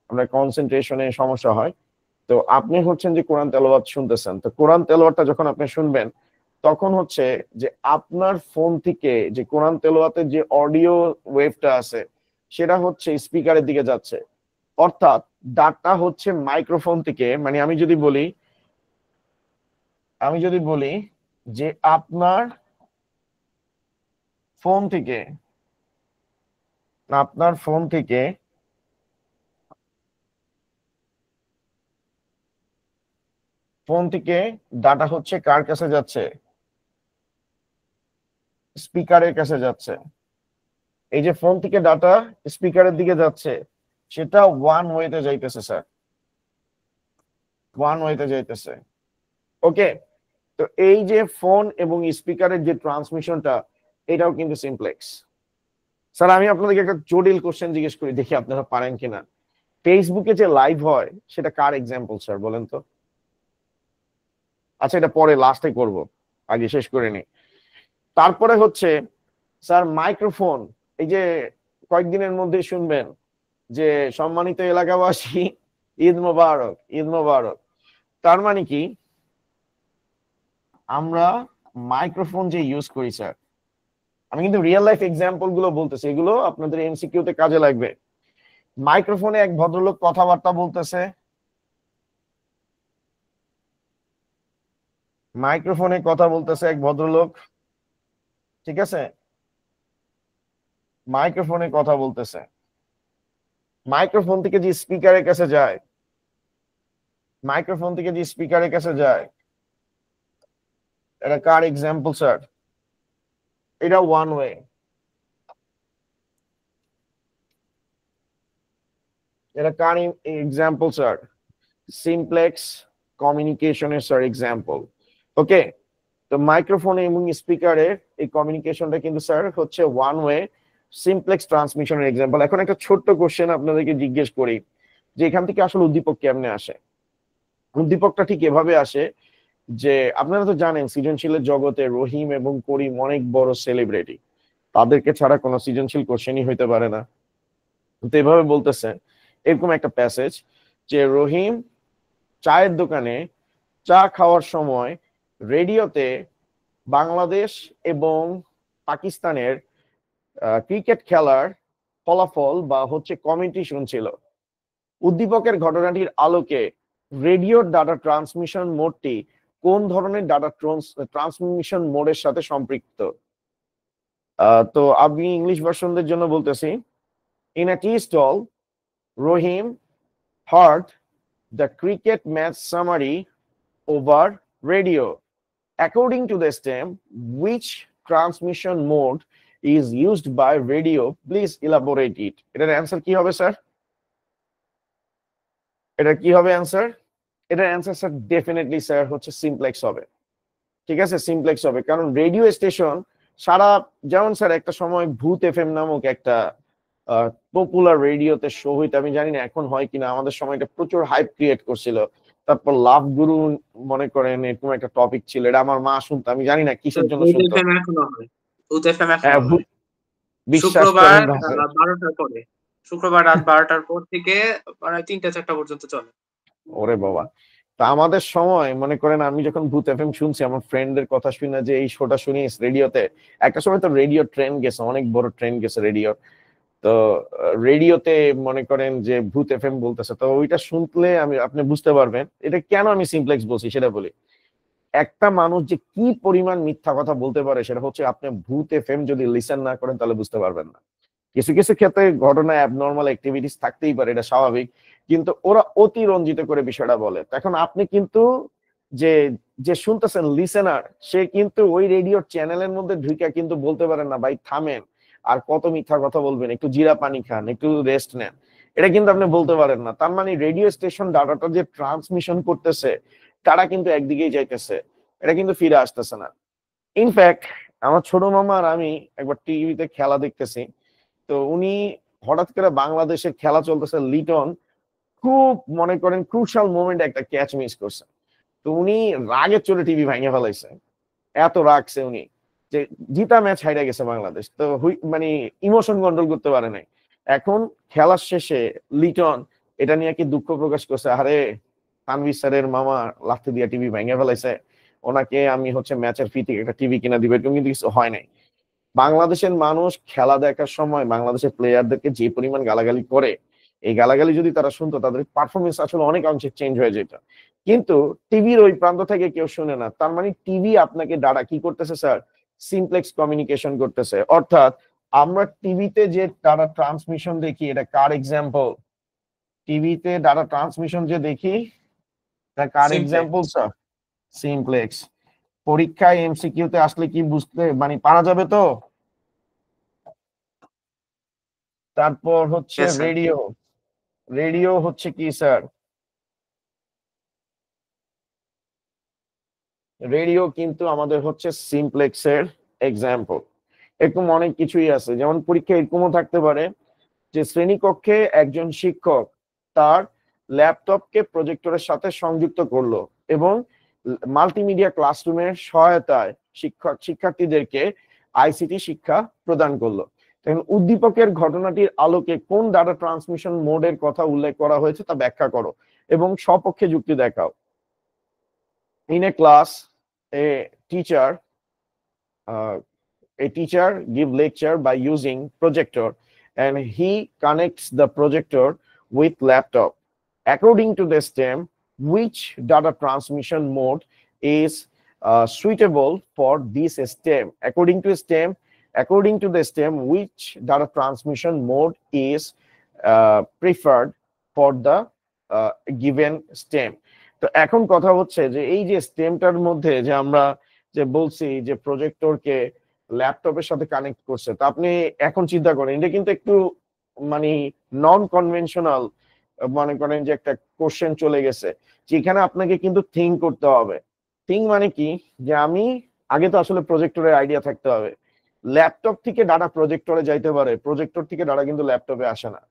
আপনার কনসেন্ট্রেশনে সমস্যা হয়। তো আপনি হচ্ছেন যে কোরআন তেলাওয়াত শুনতেছেন, তো কোরআন তেলাওয়াতটা যখন আপনি শুনবেন তখন হচ্ছে যে আপনার ফোন থেকে যে কোরআন তেলাওয়াতের যে অডিও ওয়েভটা আছে সেটা হচ্ছে স্পিকারের দিকে যাচ্ছে। অর্থাৎ ডাটা হচ্ছে মাইক্রোফোন থেকে, মানে আমি যদি বলি যে আপনার ফোন থেকে ডাটা হচ্ছে কার কাছে যাচ্ছে? স্পিকারের কাছে যাচ্ছে। এই যে ফোন থেকে ডাটা স্পিকারের দিকে যাচ্ছে সেটা ওয়ান ওয়েতে যাইতেছে স্যার, ওয়ান ওয়েতে যাইতেছে। ওকে, তো এই যে ফোন এবং স্পিকারের যে ট্রান্সমিশনটা এটাও কিন্তু সিমপ্লেক্স। স্যার আমি আপনাদেরকে একটা জটিল কোশ্চেন জিজ্ঞেস করি, দেখি আপনারা পারেন কিনা। ফেসবুকে যে লাইভ হয় সেটা কার এক্সাম্পল স্যার বলেন তো? আচ্ছা এটা পরে লাস্টে করব, আগে শেষ করে নি। তারপরে হচ্ছে স্যার মাইক্রোফোন, এই যে কয়েকদিনের মধ্যে শুনবেন যে সম্মানিত এলাকাবাসী ঈদ মোবারক, ঈদ মোবারক। তার মানে কি আমরা মাইক্রোফোন যে ইউজ করি স্যার, আমি কিন্তু রিয়েল লাইফ এক্সাম্পল গুলো বলতেছি, এগুলো আপনাদের এমসিকিউ তে কাজে লাগবে। মাইক্রোফোনে এক ভদ্রলোক কথাবার্তা বলতেছে, মাইক্রোফোনে কথা বলতেছে এক ভদ্রলোক, ঠিক আছে, মাইক্রোফোনে কথা বলতেছে। মাইক্রোফোন থেকে যে স্পিকারের কাছে যায়, মাইক্রোফোন থেকে যে স্পিকারের কাছে যায়, এটা কার এক্সাম্পল স্যার? এটা ওয়ান ওয়ে। এটা কার এক্সাম্পল স্যার? সিমপ্লেক্স কমিউনিকেশনের স্যার এক্সাম্পল। ওকে, তো মাইক্রোফোনে এবং স্পিকারের এই কমিউনিকেশনটা কিন্তু স্যার হচ্ছে ওয়ান ওয়ে সিমপ্লেক্স ট্রান্সমিশনের এক্সাম্পল। এখন একটা ছোট্ট কোশ্চেন আপনাদেরকে জিজ্ঞেস করি যে এখান থেকে আসলে উদ্দীপক কেমনে আসে? উদ্দীপকটা ঠিক এভাবে আসে যে আপনারা তো জানেন সৃজনশীলের জগতে রহিম এবং করিম অনেক বড় সেলিব্রিটি, তাদেরকে ছাড়া কোনো সৃজনশীল কোশ্চেনই হইতে পারে না। তো এভাবে বলতেছে এরকম একটা প্যাসেজ যে রহিম চায়ের দোকানে চা খাওয়ার সময় রেডিওতে বাংলাদেশ এবং পাকিস্তানের ক্রিকেট খেলার ফলাফল বা হচ্ছে কমেন্ট্রি শুনছিল। উদ্দীপকের ঘটনাটির আলোকে রেডিওর ডাটা ট্রান্সমিশন মোডটি কোন ধরনের ডাটা ট্রান্সমিশন মোডের সাথে সম্পৃক্ত? তো আমি ইংলিশ ভার্সনদের জন্য বলতেছি, in a tea stall Rahim heard the cricket match summary over radio according to the stem which transmission mode is used by radio, please elaborate it. এটার অ্যানসার কি হবে স্যার? এটা কি হবে অ্যানসার? এটার অ্যানসার স্যার ডেফিনেটলি স্যার হচ্ছে simplex হবে। ঠিক আছে, সিমপ্লেক্স হবে, কারণ রেডিও স্টেশন সারা, যেমন স্যার একটা সময় ভূত এফএম নামক একটা পপুলার রেডিওতে শো হইতে, আমি জানি না এখন হয় কিনা, আমাদের সময়টা প্রচুর হাইপ ক্রিয়েট করছিল। তারপর লাভ গুরু মনে করেন এরকম একটা টপিক ছিল, এটা আমার মা শুনতো, আমি জানি না কিসের জন্য শুনতো। হ্যাঁ, বিশ্বাস শুক্রবার করেন না, 12টার পরে, শুক্রবার রাত 12টার পর থেকে মানে 3টা-4টা পর্যন্ত চলে। ওরে বাবা। তা আমাদের সময় মনে করেন আমি যখন ভূত এফএম শুনছি, আমার ফ্রেন্ডদের কথা শুনে যে এই শোটা শুনিস রেডিওতে, একটা সময় তো রেডিও ট্রেন গেছে, অনেক বড় ট্রেন গেছে রেডিও, তো রেডিওতে মনে করেন যে ভূত এফএম বলতেছে, তো ওইটা শুনলে আপনি বুঝতে পারবেন এটা কেন আমি সিমপ্লেক্স বলছি সেটা বলি। একটা মানুষ যে কি পরিমাণ মিথ্যা কথা বলতে পারে সেটা হচ্ছে আপনি ভূত এফএম যদি লিসেন না করেন তাহলে বুঝতে পারবেন না। কিছু কিছু ক্ষেত্রে ঘটনা অ্যাবনর্মাল অ্যাক্টিভিটিস থাকতেই পারে, এটা স্বাভাবিক, কিন্তু ওরা অতিরঞ্জিত করে বিষয়টা বলে। এখন আপনি কিন্তু যে যে শুনতেছেন লিসেনার, সে কিন্তু ওই রেডিওর চ্যানেলের মধ্যে ঢুকে কিন্তু বলতে পারেন না ভাই থামেন, আর কত মিথ্যা কথা বলবেন, একটু জিরা পানি খান, একটু রেস্ট নেন, এটা কিন্তু আপনি বলতে পারেন না। তার মানে রেডিও স্টেশন ডাটাটা যে ট্রান্সমিশন করতেছে তারা কিন্তু একদিকেই যাইতেছে, এটা কিন্তু ফিরে আসতেছে না। ইনফ্যাক্ট আমার ছোট মামা আর আমি একবার টিভিতে খেলা দেখতেছি, তো উনি হঠাৎ করে বাংলাদেশের খেলা চলতেছে, লিটন খুব মনে করেন ক্রুশাল মোমেন্ট একটা ক্যাচ মিস করছে, তো উনি রাগে চলে টিভি ভেঙে ফেলাইছে, এত রাগছে উনি যে জিতা ম্যাচ হাইরা গেছে বাংলাদেশ, তো মানে ইমোশন কন্ট্রোল করতে পারে নাই। এখন খেলার শেষে লিটন এটা নিয়ে কি দুঃখ প্রকাশ করছে, আরে তানভীর স্যারের মামা লাথি দিয়ে টিভি ভেঙে ফেলাইছে, ওনাকে আমি হচ্ছে ম্যাচের ফি থেকে একটা টিভি কিনা দিবে, এরকম কিন্তু কিছু হয় নাই। বাংলাদেশের মানুষ খেলা দেখার সময় বাংলাদেশের প্লেয়ারদেরকে যে পরিমাণ গালাগালি করে, এই গালাগালি যদি তারা শুনতো তাদের পারফরমেন্স আসলে অনেক অংশে চেঞ্জ হয়ে যেত, কিন্তু টিভির ওই প্রান্ত থেকে কেউ শুনে না। তার মানে টিভি আপনাকে ডাটা কি করতেছে স্যার, সিমপ্লেক্স কমিউনিকেশন করতেছে। অর্থাৎ আমরা টিভিতে যে ডাটা ট্রান্সমিশন দেখি, এটা কার এক্সাম্পল? টিভিতে ডাটা ট্রান্সমিশন যে দেখি এটা কার এক্সাম্পল স্যার? সিমপ্লেক্স। পরীক্ষায় এমসিকিউতে আসলে কি বুঝতে মানে পারা যাবে তো? তারপর হচ্ছে Yes, sir. রেডিও। রেডিও হচ্ছে কি স্যার? রেডিও কিন্তু আমাদের হচ্ছে সিমপ্লেক্সের এক্সাম্পল। এরকম অনেক কিছুই আছে, যেমন পরীক্ষায় এরকমও থাকতে পারে যে শ্রেণীকক্ষে একজন শিক্ষক তার ল্যাপটপকে প্রজেক্টরের সাথে সংযুক্ত করলো এবং মাল্টিমিডিয়া ক্লাসরুমের সহায়তায় শিক্ষার্থীদেরকে আইসিটি শিক্ষা প্রদান করলো। তখন উদ্দীপকের ঘটনাটির আলোকে কোন ডাটা ট্রান্সমিশন মোডের কথা উল্লেখ করা হয়েছে তা ব্যাখ্যা করো এবং সপক্ষে যুক্তি দেখাও। In a class, a teacher give lecture by using projector and he connects the projector with laptop. According to the STEM, which data transmission mode is suitable for this STEM? According to the STEM, which data transmission mode is preferred for the given STEM? তো এখন কথা হচ্ছে যে এই যে স্টেমটার মধ্যে যে আমরা যে বলছি যে প্রজেক্টরকে ল্যাপটপের সাথে কানেক্ট করছে, তো আপনি এখন চিন্তা করেন এটা কিন্তু একটু মানে নন কনভেনশনাল, মনে করেন যে একটা কোশ্চেন চলে গেছে যেখানে আপনাকে কিন্তু থিঙ্ক করতে হবে। থিঙ্ক মানে কি, যে আমি আগে তো আসলে প্রজেক্টরের আইডিয়া থাকতে হবে, ল্যাপটপ থেকে ডাটা প্রজেক্টরে যাইতে পারে, প্রজেক্টর থেকে ডাটা কিন্তু ল্যাপটপে আসে না।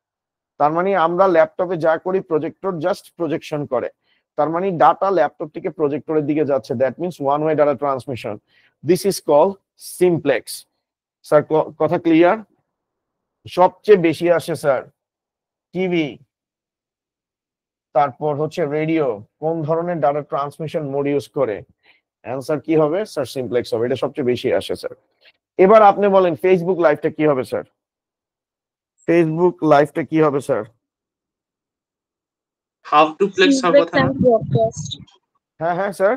তার মানে আমরা ল্যাপটপে যা করি প্রজেক্টর জাস্ট প্রজেকশন করে, তার মানে ডাটা ল্যাপটপ থেকে প্রজেক্টরের দিকে যাচ্ছে, that means one way data transmission. This is call simplex. Sir কথা ক্লিয়ার? সবচেয়ে বেশি আসে স্যার টিভি, তারপর হচ্ছে রেডিও। কোন ধরনের ডাটা ট্রান্সমিশন মোড ইউজ করে? অ্যান্সার কি হবে স্যার? সিমপ্লেক্স হবে, এটা সবচেয়ে বেশি আসে স্যার। এবার আপনি বলেন ফেসবুক লাইভটা কি হবে স্যার? ফেসবুক লাইভটা কি হবে স্যার? হাফ ডুপ্লেক্স হওয়ার কথা না? হ্যাঁ হ্যাঁ স্যার,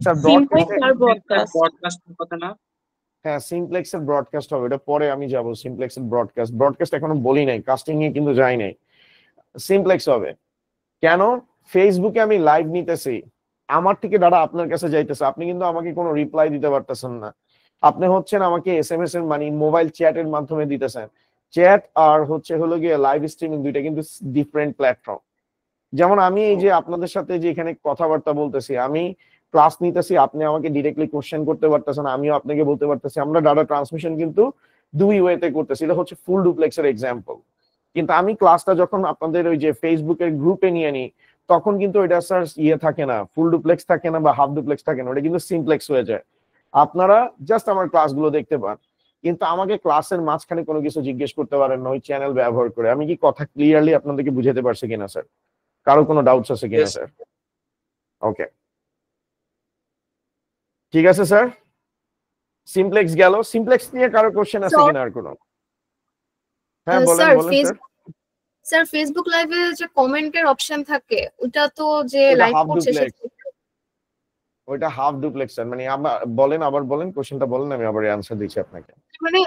স্যার সিমপ্লেক্স আর ব্রডকাস্ট। ব্রডকাস্টের কথা না? হ্যাঁ সিমপ্লেক্সের ব্রডকাস্ট হবে, এটা পরে আমি যাব। সিমপ্লেক্সের ব্রডকাস্ট এখনো বলি নাই, কাস্টিং এ কিন্তু যাই নাই। সিমপ্লেক্স হবে কেন? ফেসবুকে আমি লাইভ নিতেছি, আমার থেকে ডাটা আপনার কাছে যাইতেছে, আপনি কিন্তু আমাকে কোনো রিপ্লাই দিতে পারতেছেন না, আপনি হচ্ছেন আমাকে এসএমএস এর মানে মোবাইল চ্যাটের মাধ্যমে দিতেছেন। চ্যাট আর হচ্ছে হলো গিয়ে লাইভ স্ট্রিমিং দুইটা কিন্তু ডিফারেন্ট প্ল্যাটফর্ম। যেমন আমি এই যে আপনাদের সাথে যে এখানে কথাবার্তা বলতেছি, আমি ক্লাস নিতেছি, আপনি আমাকে ডিরেক্টলি কোশ্চেন করতে পারতেছেন, আমিও আপনাকে বলতে পারতেছি, আমরা ডাটা ট্রান্সমিশন কিন্তু দুই ওয়েতে করতেছি, এটা হচ্ছে ফুল ডুপ্লেক্সের এক্সাম্পল। কিন্তু আমি ক্লাসটা যখন আপনাদের ওই যে ফেসবুকের গ্রুপে নিয়ে নিই তখন কিন্তু ওইটা স্যার ইয়ে থাকে না, ফুল ডুপ্লেক্স থাকে না বা হাফ ডুপ্লেক্স থাকে না, ওটা কিন্তু সিমপ্লেক্স হয়ে যায়। আপনারা জাস্ট আমার ক্লাসগুলো দেখতে পান, কিন্তু আমাকে ক্লাসের মাঝখানে কোনো কিছু জিজ্ঞেস করতে পারেন না ওই চ্যানেল ব্যবহার করে। আমি কি কথা ক্লিয়ারলি আপনাদেরকে বুঝাতে পারছি কিনা স্যার? কারো কোনো ডাউটস আছে কিনা স্যার? ওকে ঠিক আছে স্যার, সিমপ্লেক্স গেল। সিমপ্লেক্স নিয়ে কারো কোশ্চেন আছে কিনা আর কোনো? হ্যাঁ বলেন বলেন স্যার। স্যার ফেসবুক লাইভে যে কমেন্টের অপশন থাকে ওটা তো যে লাইভ করছে ওইটা হাফ ডুপ্লেক্স স্যার, মানে বলেন আবার বলেন কোশ্চেনটা বলেন, আমি আবার অ্যানসার দিচ্ছি আপনাকে। মানে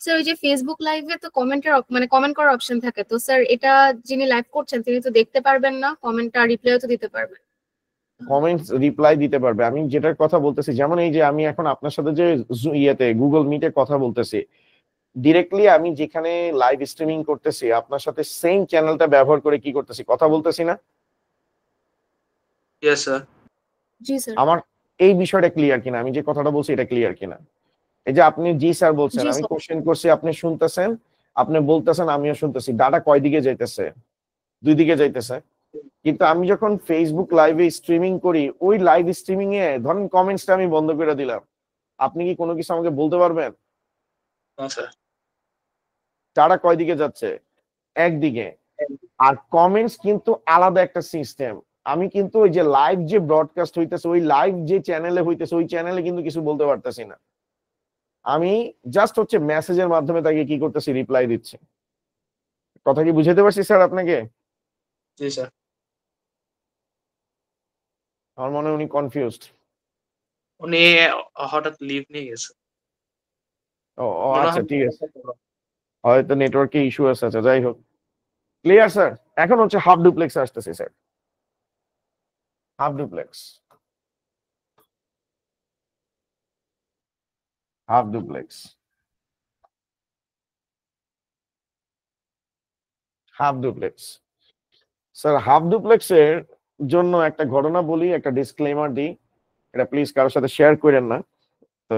স্যার ওই যে ফেসবুক লাইভে তো কমেন্টের মানে কমেন্ট করার অপশন থাকে, তো স্যার এটা যিনি লাইভ করছেন তিনি তো দেখতে পারবেন না কমেন্টটা, রিপ্লাইও তো দিতে পারবেন। কমেন্টস রিপ্লাই দিতে পারবে। আমি যেটার কথা বলতেছি, যেমন এই যে আমি এখন আপনার সাথে যে ইয়েতে গুগল মিটে কথা বলতেছি, ডিরেক্টলি আমি যেখানে লাইভ স্ট্রিমিং করতেছি আপনার সাথে সেম চ্যানেলটা ব্যবহার করে কি করতেছি, কথা বলতেছি না? Yes sir. জি স্যার। আমার এই বিষয়টা ক্লিয়ার কিনা, আমি যে কথাটা বলছি এটা ক্লিয়ার কিনা? এই যে আপনি জি স্যার বলছেন, জি আমি স্যার। কোশ্চেন করছি, আপনি শুনতেছেন, আপনি বলতেছেন, আমিও শুনতেছি, ডাটা কয় দিকে যাইতেছে? দুই দিকে যাইতেছে। কিন্তু আমি যখন ফেসবুক লাইভে স্ট্রিমিং করি, ওই লাইভ স্ট্রিমিং এ ধরেন কমেন্টসটা আমি বন্ধ করে দিলাম, আপনি কি কোনো কিছু আমাকে বলতে পারবেন স্যার। ডাটা কয় দিকে যাচ্ছে? একদিকে। আর কমেন্টস কিন্তু আলাদা একটা সিস্টেম। আমি কিন্তু ওই যে লাইভ যে ব্রডকাস্ট হইতেছে, ওই লাইভ যে চ্যানেলে হইতেছে, ওই চ্যানেলে কিন্তু কিছু বলতে পারতেছি না। আমি জাস্ট হচ্ছে মেসেজের মাধ্যমে তাকে কি করতেছি, রিপ্লাই দিচ্ছি। কথা কি বুঝাতে পারছি স্যার আপনাকে? জি স্যার। আমার মনে হয় উনি কনফিউজড। উনি হঠাৎ লিভ নিয়ে গেছে ও ও, মনে আচ্ছা হয়। ঠিক আছে, হয়তো নেটওয়ার্কে ইস্যু আছে। আচ্ছা যাই হোক, ক্লিয়ার স্যার? এখন হচ্ছে হাফ ডুপ্লেক্স আসতেছে sir, half duplex, half duplex, half duplex. Sir half ডুপ্লেক্সের জন্য একটা ঘটনা বলি, একটা ডিসক্লেমার দিই, এটা প্লিজ কারোর সাথে শেয়ার করেন না। তো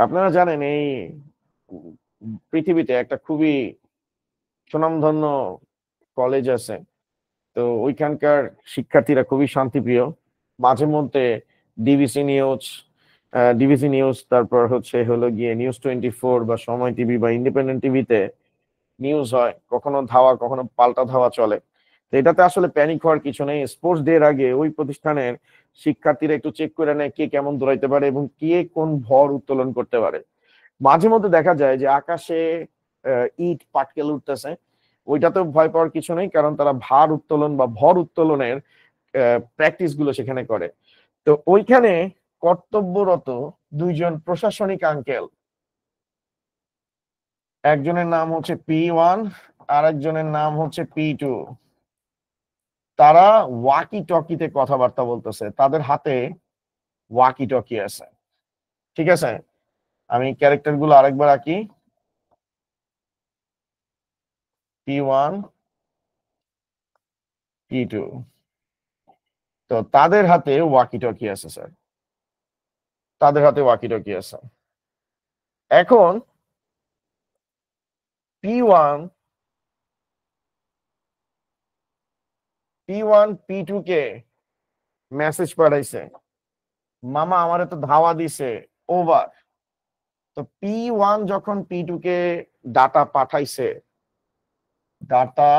আপনারা জানেন এই পৃথিবীতে একটা খুবই সুনামধন্য কলেজ আছে, তো ওইখানকার শিক্ষার্থীরা খুবই শান্তিপ্রিয়। মাঝে মধ্যে ডিবিসি নিউজ, ডিবিসি নিউজ, তারপর হচ্ছে হলো গিয়ে নিউজ 24 বা সময় টিভি বা ইন্ডিপেন্ডেন্ট টিভিতে নিউজ হয়, কখনো ধাওয়া কখনো পাল্টা ধাওয়া চলে। তো এটাতে আসলে প্যানিক হওয়ার কিছু নেই। স্পোর্টস ডে এর আগে ওই প্রতিষ্ঠানের শিক্ষার্থীরা একটু চেক করে নেয় কে কেমন দৌড়াইতে পারে এবং কে কোন ভর উত্তোলন করতে পারে। মাঝে মধ্যে দেখা যায় যে আকাশে ইট পাটকেল উঠতেছে, ওইটাতেও ভয় পাওয়ার কিছু নেই, কারণ তারা ভার উত্তোলন বা ভর উত্তোলনের প্র্যাকটিস গুলো সেখানে করে। তো ওইখানে কর্তব্যরত দুইজন প্রশাসনিক আঙ্কেল, একজনের নাম হচ্ছে P1 আর একজনের নাম হচ্ছে P2, তারা ওয়াকি টকিতে কথাবার্তা বলতেছে, তাদের হাতে ওয়াকি টকি আছে। ঠিক আছে, আমি ক্যারেক্টার গুলো আরেকবার আঁকি, P1 P2, তো তাদের হাতে ওয়াকি টকি আছে স্যার, তাদের হাতে ওয়াকি টকি আছে। এখন P1 P2 কে মেসেজ পাঠাইছে, মামা আমারে তো ধাওয়া দিছে, ওভার। তো P1 যখন P2 কে ডাটা পাঠাইছে, ডাটা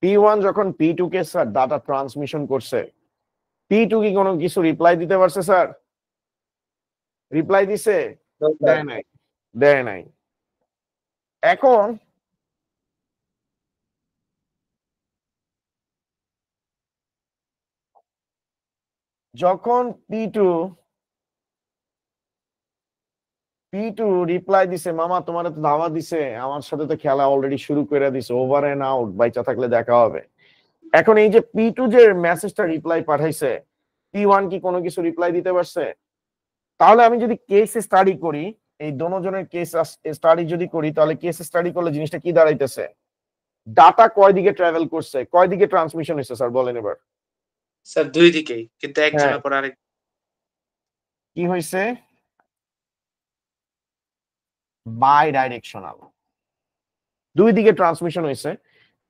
P1 যখন P2 কে স্যার ডাটা ট্রান্সমিশন করছে, P2 কি কোনো কিছু রিপ্লাই দিতে পারছে স্যার? রিপ্লাই দিছে? দেয় নাই, দেয় নাই। এখন যখন P2 রিপ্লাই দিছে, মামা তোমার তো ধাওয়া দিছে, আমার সাথে তো খেলা অলরেডি শুরু করে দিছে, ওভার এন্ড আউট, বাইচা থাকলে দেখা হবে। এখন এই যে P2 যে মেসেজটা রিপ্লাই পাঠাইছে, P1 কি কোনো কিছু রিপ্লাই দিতে পারছে? তাহলে আমি যদি কেস স্টাডি করি, এই দোনোজনের কেস স্টাডি যদি করি, তাহলে কেস স্টাডি করলে জিনিসটা কি দাঁড়াইতেছে, ডাটা কয় দিকে ট্রাভেল করছে, কয় দিকে ট্রান্সমিশন হয়েছে স্যার বলেন এবার? স্যার দুই দিকেই, কিন্তু হ্যাঁ, একজনের পর আরেক। কি হয়েছে? বাই ডাইরেকশনাল, দুই দিকে ট্রান্সমিশন হয়েছে।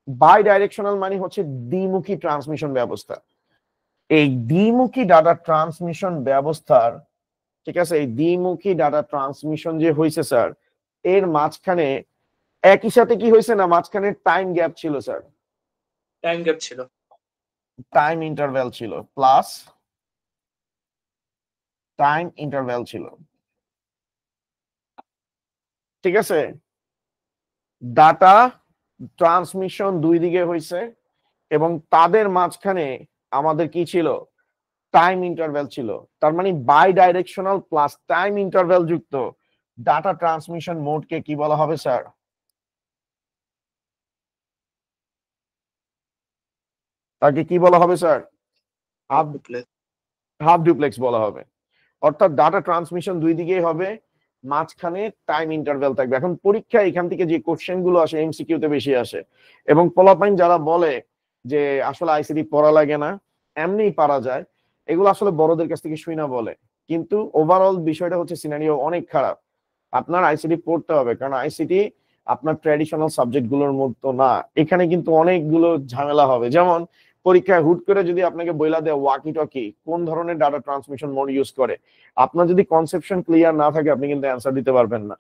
বাই ডাইরেকশনাল মানে হচ্ছে দ্বিমুখী ট্রান্সমিশন ব্যবস্থা। এই দ্বিমুখী ডাটা ট্রান্সমিশন ব্যবস্থার, ঠিক আছে, এই দ্বিমুখী ডাটা ট্রান্সমিশন যে হয়েছে স্যার, এর মাঝখানে একই সাথে কি হয়েছে না, মাঝখানে টাইম গ্যাপ ছিল স্যার, টাইম গ্যাপ ছিল, টাইম ইন্টারভ্যাল ছিল, প্লাস টাইম ইন্টারভ্যাল ছিল। ঠিক আছে, ডাটা ট্রান্সমিশন দুই দিকে হয়েছে, এবং তাদের মাঝখানে আমাদের কি ছিল, টাইম ইন্টারভ্যাল ছিল। তার মানে bidirectional plus time interval যুক্ত ডাটা ট্রান্সমিশন মোডকে কি বলা হবে স্যার? তাকে কি বলা হবে স্যার? হাফ ডুপ্লেক্স বলা হবে। অর্থাৎ ডাটা ট্রান্সমিশন দুই দিকেই হবে, মাঝখানে টাইম ইন্টারভ্যাল থাকবে। এখন পরীক্ষা এখান থেকে যে কোশ্চেন গুলো আসে এমসিকিউ তে বেশি আসে, এবং পোলাপাইন যারা বলে যে আসলে আইসিটি পড়া লাগে না, এমনিই পারা যায়, এগুলো আসলে বড়দের কাছ থেকে শুই না বলে। কিন্তু ওভারঅল বিষয়টা হচ্ছে সিনারিও অনেক খারাপ। আপনার আইসিটি পড়তে হবে, কারণ আইসিটি আপনার ট্র্যাডিশনাল সাবজেক্ট গুলোর মতো না। এখানে কিন্তু অনেকগুলো ঝামেলা হবে। যেমন পরীক্ষায় হুট করে যদি আপনাকে বইলা দেয় ওয়াকি টকি কোন ধরনের ডাটা ট্রান্সমিশন মোড ইউজ করে, আপনার যদি কনসেপশন ক্লিয়ার না থাকে আপনি কিন্তু অ্যান্সার দিতে পারবেন না।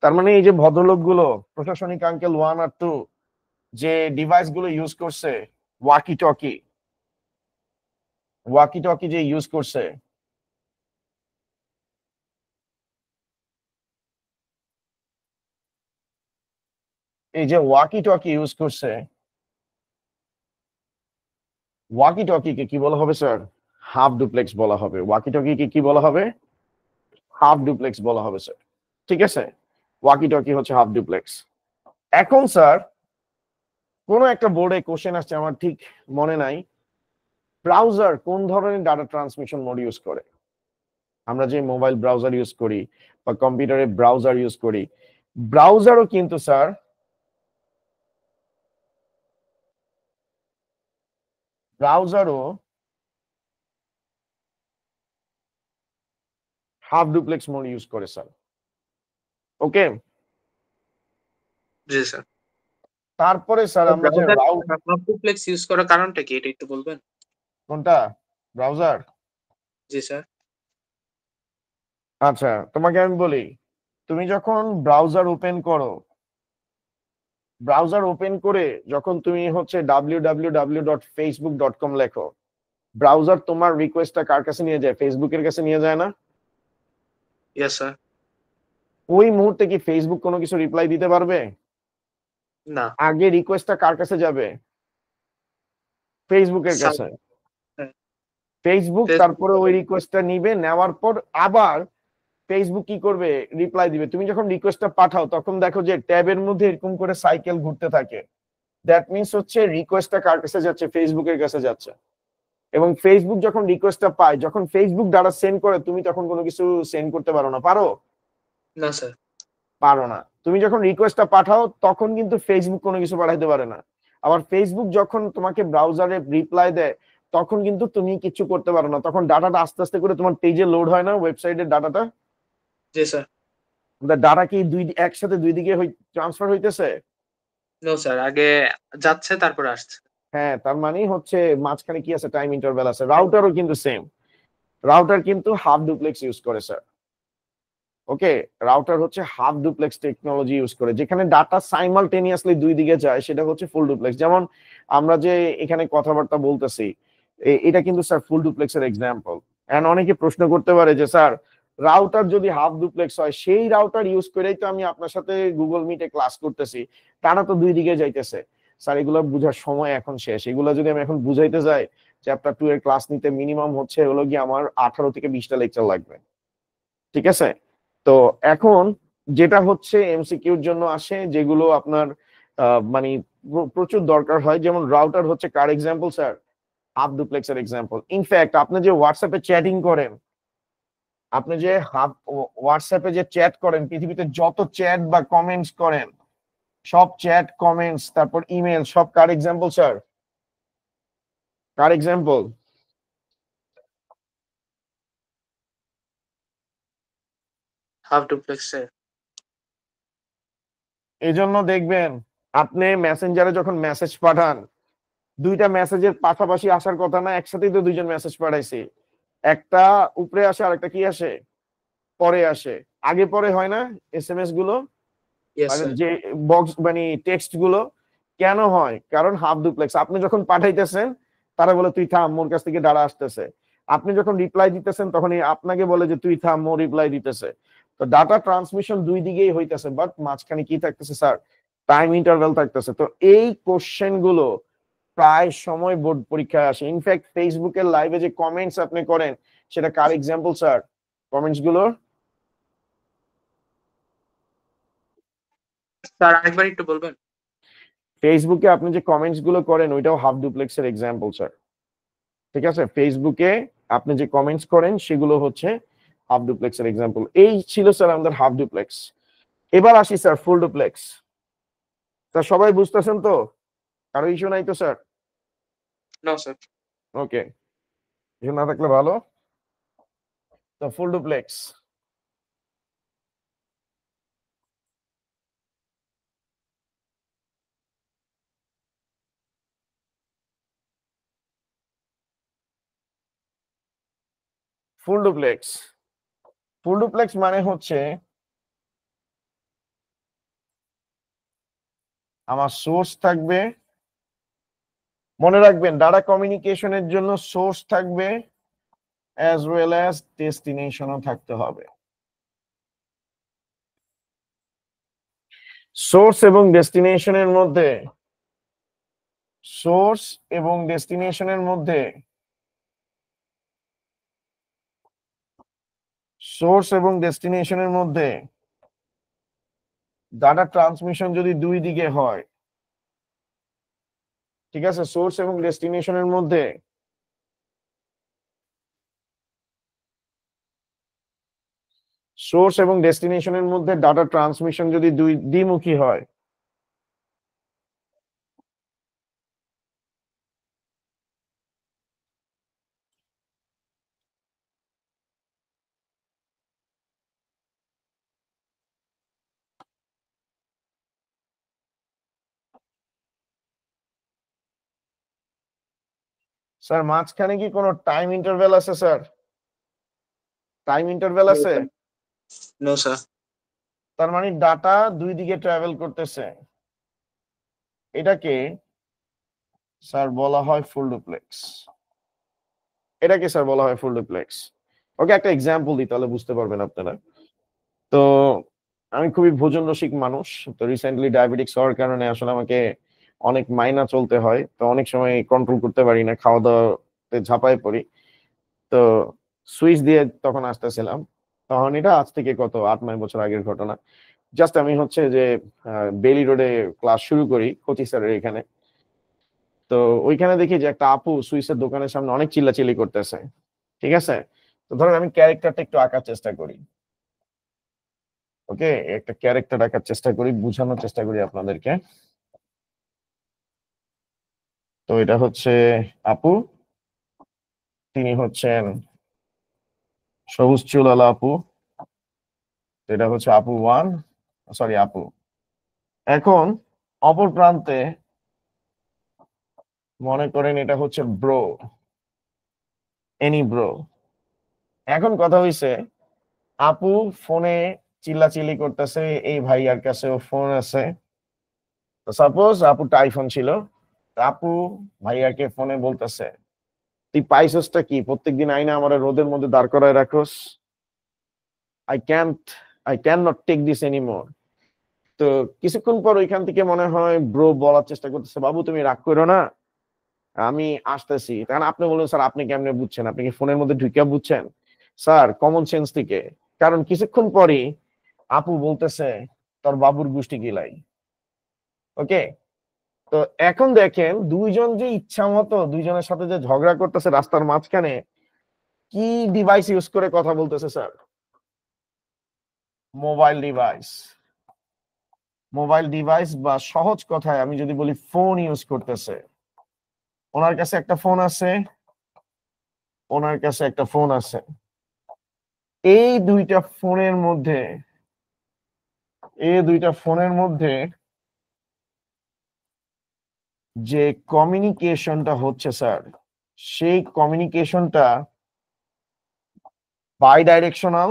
তার মানে এই যে ভদ্রলোক গুলো, প্রশাসনিক আঙ্কেল 1 আর 2 যে ডিভাইস গুলো ইউজ করছে, ওয়াকি টকি যে ইউজ করছে, এই যে ওয়াকি টকি ইউজ করছে, ওয়াকি টকিকে কি বলা হবে স্যার? হাফ ডুপ্লেক্স বলা হবে। ওয়াকি টকিকে কি বলা হবে? হাফ ডুপ্লেক্স বলা হবে স্যার। ঠিক আছে, ওয়াকি টকি হচ্ছে হাফ ডুপ্লেক্স। এখন স্যার কোন একটা বোর্ডে কোশ্চেন আসছে, আমার ঠিক মনে নাই, ব্রাউজার কোন ধরনের ডাটা ট্রান্সমিশন মোড ইউজ করে? আমরা যে মোবাইল ব্রাউজার ইউজ করি বা কম্পিউটারে ব্রাউজার ইউজ করি, ব্রাউজারও কিন্তু sir half duplex mode use করে স্যার। ওকে, জি স্যার। তারপরে স্যার আমরা যে হাফ ডুপ্লেক্স ইউজ করার কারণটা কি, এটা একটু বলবেন? কোনটা? ব্রাউজার? জি স্যার। আচ্ছা তোমাকে আমি বলি, তুমি যখন ব্রাউজার ওপেন করে যখন তুমি হচ্ছে www.facebook.com লেখো, ব্রাউজার তোমার রিকোয়েস্টটা কার কাছে নিয়ে যায়? ফেসবুকের কাছে নিয়ে যায় না? Yes sir. ওই মুহূর্তে কি ফেসবুক কোনো কিছু রিপ্লাই দিতে পারবে? না। আগে রিকোয়েস্টটা কার কাছে যাবে? ফেসবুকের কাছে। ফেসবুক তারপরে ওই রিকোয়েস্টটা নিবে, নেওয়ার পর আবার ফেসবুক কি করবে? রিপ্লাই দিবে। তুমি যখন রিকোয়েস্টটা পাঠাও তখন দেখো যে ট্যাবের মধ্যে এরকম করে সাইকেল ঘুরতে থাকে। দ্যাট মিন্স হচ্ছে রিকোয়েস্টটা কার কাছে যাচ্ছে? ফেসবুকের কাছে যাচ্ছে। এবং ফেসবুক যখন রিকোয়েস্টটা পায়, যখন ফেসবুক ডাটা সেন্ড করে, তুমি তখন কোনো কিছু সেন্ড করতে পারো না। পারো? না স্যার। পারো না। তুমি যখন রিকোয়েস্টটা পাঠাও তখন কিন্তু ফেসবুক কোনো কিছু পাঠাইতে পারে না। আবার ফেসবুক যখন তোমাকে ব্রাউজারে রিপ্লাই দেয় তখন কিন্তু তুমি কিছু করতে পারো না। তখন ডাটাটা আস্তে আস্তে করে তোমার পেজে লোড হয় না, ওয়েবসাইটের ডাটাটা? জি স্যার। ডাটা কি একসাথে দুই দিকে ট্রান্সফার হইতেছে? নো স্যার, আগে যাচ্ছে তারপরে আসছে। হ্যাঁ, তার মানে হচ্ছে মাঝখানে কি আছে? টাইম ইন্টারভ্যাল আছে। রাউটারও কিন্তু সেম, রাউটার কিন্তু হাফ ডুপ্লেক্স ইউজ করে স্যার। ওকে, রাউটার হচ্ছে হাফ ডুপ্লেক্স টেকনোলজি ইউজ করে, যেখানে ডাটা সাইমালটেনিয়াসলি দুই দিকে যায়, সেটা হচ্ছে ফুল ডুপ্লেক্স। যেমন আমরা যে এখানে কথাবার্তা বলতেছি, এটা কিন্তু স্যার ফুল ডুপ্লেক্সের এক্সাম্পল। এন্ড অনেকে প্রশ্ন করতে পারে যে স্যার রাউটার যদি হাফ ডুপ্লেক্স হয়, সেই রাউটার ইউজ করেই তো আমি আপনার সাথে গুগল মিটে ক্লাস করতেছি, তারা তো দুই দিকে যাইতেছে। স্যার এগুলো বুঝার সময় এখন শেষ। এগুলো যদি আমি এখন বুঝাইতে যাই, চ্যাপ্টার 2 এর ক্লাস নিতে মিনিমাম হচ্ছে হলো কি আমার 18 থেকে 20টা লেকচার লাগবে। ঠিক আছে, তো এখন যেটা হচ্ছে এমসিকিউর জন্য আসে, যেগুলো আপনার মানে প্রচুর দরকার হয়, যেমন রাউটার হচ্ছে কার এক্সাম্পল স্যার? হাফ ডুপ্লেক্সের এক্সাম্পল। ইনফ্যাক্ট আপনি যে হোয়াটসঅ্যাপে চ্যাটিং করেন, আপনি যে হোয়াটসঅ্যাপে যে চ্যাট করেন, পৃথিবীতে যত চ্যাট বা কমেন্টস করেন, সব চ্যাট কমেন্টস তারপর ইমেল সব কার এক্সাম্পল স্যার? কার এক্সাম্পল? Half duplex sir. এই জন্য দেখবেন আপনি মেসেঞ্জারে যখন মেসেজ পাঠান, দুইটা মেসেজের পাশাপাশি আসার কথা না, একসাথেই তো দুইজন মেসেজ পাঠাইছি। একটা উপরে আসে আর একটা কি আসে? পরে আসে। আগে পরে হয় না এসএমএস গুলো, ইয়েস মানে স্যার। যে বক্স মানে টেক্সট গুলো? কেন হয়? কারণ হাফ ডুপ্লেক্স। আপনি যখন পাঠাইতেছেন তারা বলে তুই থাম, মোর কাছ থেকে ডাটা আসতেছে। আপনি যখন রিপ্লাই দিতেছেন তখন আপনাকে বলে যে তুই থাম, মোর রিপ্লাই দিতেছে। তো ডাটা ট্রান্সমিশন দুই দিকেই হইতেছে, বাট মাঝখানে কি থাকতেছে স্যার? টাইম ইন্টারভ্যাল থাকতেছে। তো এই কোশ্চেন গুলো প্রায় সময় বোর্ড পরীক্ষায় আসে। ইনফ্যাক্ট ফেসবুকের লাইভে যে কমেন্টস আপনি করেন সেটা কার এক্সাম্পল স্যার? কমেন্টস গুলো স্যার আরেকবার একটু বলবেন? ফেসবুকে আপনি যে কমেন্টস গুলো করেন ওইটাও হাফ ডুপ্লেক্সের এক্সাম্পল স্যার। ঠিক আছে, ফেসবুকে আপনি যে কমেন্টস করেন সেগুলো হচ্ছে হাফ ডুপ্লেক্সের এক্সাম্পল। এই ছিল স্যার আমাদের হাফ ডুপ্লেক্স। এবার আসি স্যার ফুল ডুপ্লেক্স। স্যার সবাই বুঝতেছেন তো? কারো ইস্যু নাই তো sir? No sir. Okay, issue না থাকলে ভালো। তো full duplex full duplex full duplex মানে হচ্ছে আমার সোর্স থাকবে, মনে রাখবেন ডাটা কমিউনিকেশনের জন্য সোর্স থাকবে অ্যাজ ওয়েল অ্যাজ ডেস্টিনেশনও থাকতে হবে। সোর্স এবং ডেস্টিনেশনের মধ্যে সোর্স এবং ডেস্টিনেশনের মধ্যে সোর্স এবং ডেস্টিনেশনের মধ্যে ডাটা ট্রান্সমিশন যদি দুই দিকে হয়, ঠিক আছে, সোর্স এবং ডেস্টিনেশনের মধ্যে সোর্স এবং ডেস্টিনেশনের মধ্যে ডাটা ট্রান্সমিশন যদি দুই দ্বিমুখী হয়, স্যার মাঝখানে কি কোনো টাইম ইন্টারভ্যাল আছে স্যার? টাইম ইন্টারভ্যাল আছে? No sir. তার মানে ডাটা দুই দিকে ট্রাভেল করতেছে, এটাকে স্যার বলা হয় ফুল ডুপ্লেক্স। এটাকে স্যার বলা হয় ফুল ডুপ্লেক্স। ওকে, একটা এক্সাম্পল দিই তাহলে বুঝতে পারবেন আপনারা। তো আমি খুবই ভোজন রসিক মানুষ, তো রিসেন্টলি ডায়াবেটিক্স হওয়ার কারণে আসলে আমাকে অনেক মাইনা চলতে হয়, তো অনেক সময় কন্ট্রোল করতে পারি না, খাওয়া দাওয়াতে ঝাঁপায় পড়ি। তো সুইচ দিয়ে তখন আসতেছিলাম, তখন এটা আজ থেকে কত 8-9 বছর আগের ঘটনা। জাস্ট আমি হচ্ছে যে বেলি রোডে ক্লাস শুরু করি কোচি স্যারের এখানে। তো ওইখানে দেখি যে একটা আপু সুইসের দোকানের সামনে অনেক চিল্লাচিল্লি করতেছে। ঠিক আছে, তো ধরেন আমি ক্যারেক্টারটা একটু আঁকার চেষ্টা করি। ওকে, একটা ক্যারেক্টার আঁকার চেষ্টা করি, বুঝানোর চেষ্টা করি আপনাদেরকে। তো এটা হচ্ছে আপু, তিনি হচ্ছেন সবুজ চুলালা আপু। এটা হচ্ছে আপু 1, সরি আপু। এখন অপর প্রান্তে মনে করেন এটা হচ্ছে ব্রো, এনি ব্রো। এখন কথা হইছে আপু ফোনে চিল্লাচিল্লি করতেছে, এই ভাইয়ার কাছেও ফোন আছে। তো সাপোজ আপুটা আইফোন ছিল, আপু ভাইয়াকে ফোনে বলতেছে, তুই পাইছসটা কি? প্রত্যেকদিন আইনা আমার রোদের মধ্যে দাঁড় করায় রাখোস। I can not take this anymore. তো কিছুক্ষণ পর ওইখান থেকে মনে হয় ব্রো বলার চেষ্টা করতেছে, বাবু তুমি রাগ করো না, আমি আসতেছি। কারণ আপনি বললেন স্যার আপনি কেমনে বুঝছেন? আপনি কি ফোনের মধ্যে ঢুকে বুঝছেন? স্যার কমন সেন্স থেকে। কারণ কিছুক্ষণ পরই আপু বলতেছে তোর বাবুর গুষ্টি গিলাই। ওকে, তো এখন দেখেন দুইজন যে ইচ্ছা মতো দুইজনের সাথে যে ঝগড়া করতেছে রাস্তার মাঝখানে, কি ডিভাইস ইউজ করে কথা বলতেছে sir? Mobile device. Mobile device বা সহজ কথায় আমি যদি বলি ফোন ইউজ করতেছে। ওনার কাছে একটা ফোন আছে, ওনার কাছে একটা ফোন আছে। এই দুইটা ফোনের মধ্যে যে কমিউনিকেশনটা হচ্ছে স্যার, সেই কমিউনিকেশনটা bidirectional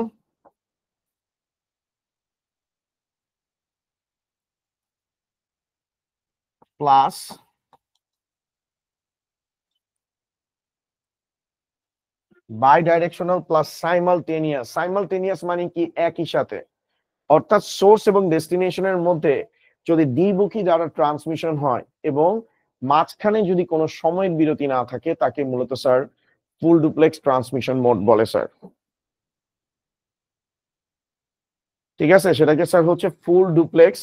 plus simultaneous. Simultaneous মানে কি? একই সাথে। অর্থাৎ সোর্স এবং ডেস্টিনেশনের মধ্যে যদি দ্বিমুখী দ্বারা ট্রান্সমিশন হয় এবং মাঝখানে যদি কোনো সময়ের বিরতি না থাকে তাকে মূলত sir full duplex transmission mode বলে স্যার। ঠিক আছে, সেটাকে স্যার হচ্ছে full duplex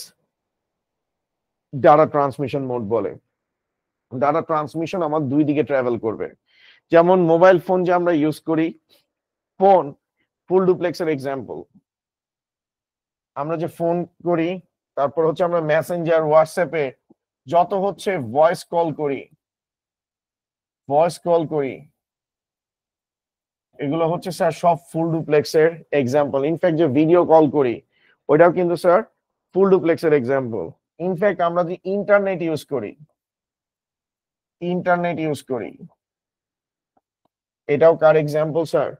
data transmission mode বলে। ডাটা ট্রান্সমিশন আমার দুই দিকে ট্রাভেল করবে। যেমন মোবাইল ফোন যে আমরা ইউজ করি, ফোন ফুল ডুপ্লেক্সের এক্সাম্পল। আমরা যে ফোন করি, তারপর হচ্ছে আমরা মেসেঞ্জার, হোয়াটসঅ্যাপে যত হচ্ছে ভয়েস কল করি, এগুলো হচ্ছে স্যার সব ফুল ডুপ্লেক্সের এক্সাম্পল। ইনফ্যাক্ট যে ভিডিও কল করি ওইটাও কিন্তু স্যার ফুল ডুপ্লেক্সের এক্সাম্পল। ইনফ্যাক্ট আমরা যে ইন্টারনেট ইউজ করি এটাও কার এক্সাম্পল স্যার?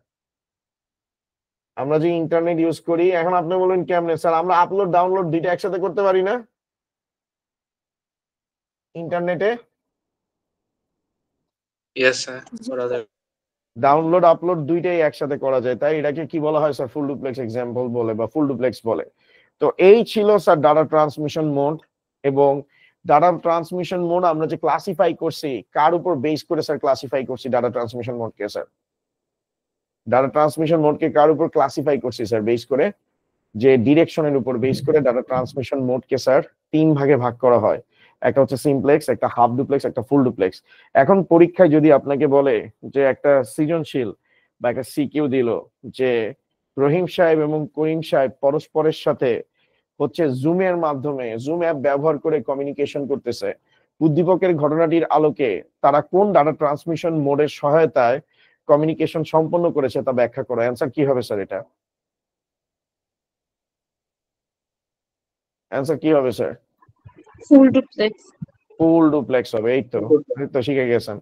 আমরা যে ইন্টারনেট ইউজ করি, এখন আপনি বলুন কেমনে স্যার আমরা আপলোড ডাউনলোড দুইটা একসাথে করতে পারি না ইন্টারনেটে? ইয়েস স্যার, করা যায়। ডাউনলোড আপলোড দুইটাই একসাথে করা যায়, তাই এটাকে কি বলা হয় স্যার? ফুল ডুপ্লেক্স এক্সাম্পল বলে বা ফুল ডুপ্লেক্স বলে। তো এই ছিল স্যার ডাটা ট্রান্সমিশন মোড। এবং ডাটা ট্রান্সমিশন মোড আমরা যে ক্লাসিফাই করছি, কার উপর বেস করে স্যার ক্লাসিফাই করছি ডাটা ট্রান্সমিশন মোডকে? স্যার ডাটা ট্রান্সমিশন মোডকে কার উপর ক্লাসিফাই করছি স্যার? বেস করে যে ডিরেকশনের উপর বেস করে ডাটা ট্রান্সমিশন মোডকে স্যার তিন ভাগে ভাগ করা হয়। একটা হচ্ছে সিমপ্লেক্স, একটা হাফ ডুপ্লেক্স, একটা ফুল ডুপ্লেক্স। এখন পরীক্ষায় যদি আপনাকে বলে যে একটা সৃজনশীল বা একটা সিকিউ দিল যে রহিম সাহেব এবং করিম সাহেব পরস্পরের সাথে হচ্ছে জুমের মাধ্যমে, জুম অ্যাপ ব্যবহার করে কমিউনিকেশন করতেছে, উদ্দীপকের ঘটনাটির আলোকে তারা কোন ডাটা ট্রান্সমিশন মোডের সহায়তায় কমিউনিকেশন সম্পন্ন করেছে তা ব্যাখ্যা করো। অ্যান্সার কি হবে স্যার? এটা অ্যান্সার কি হবে স্যার? ফুল ডুপ্লেক্স। ফুল ডুপ্লেক্স হবে। এই তো শিখে গেছেন।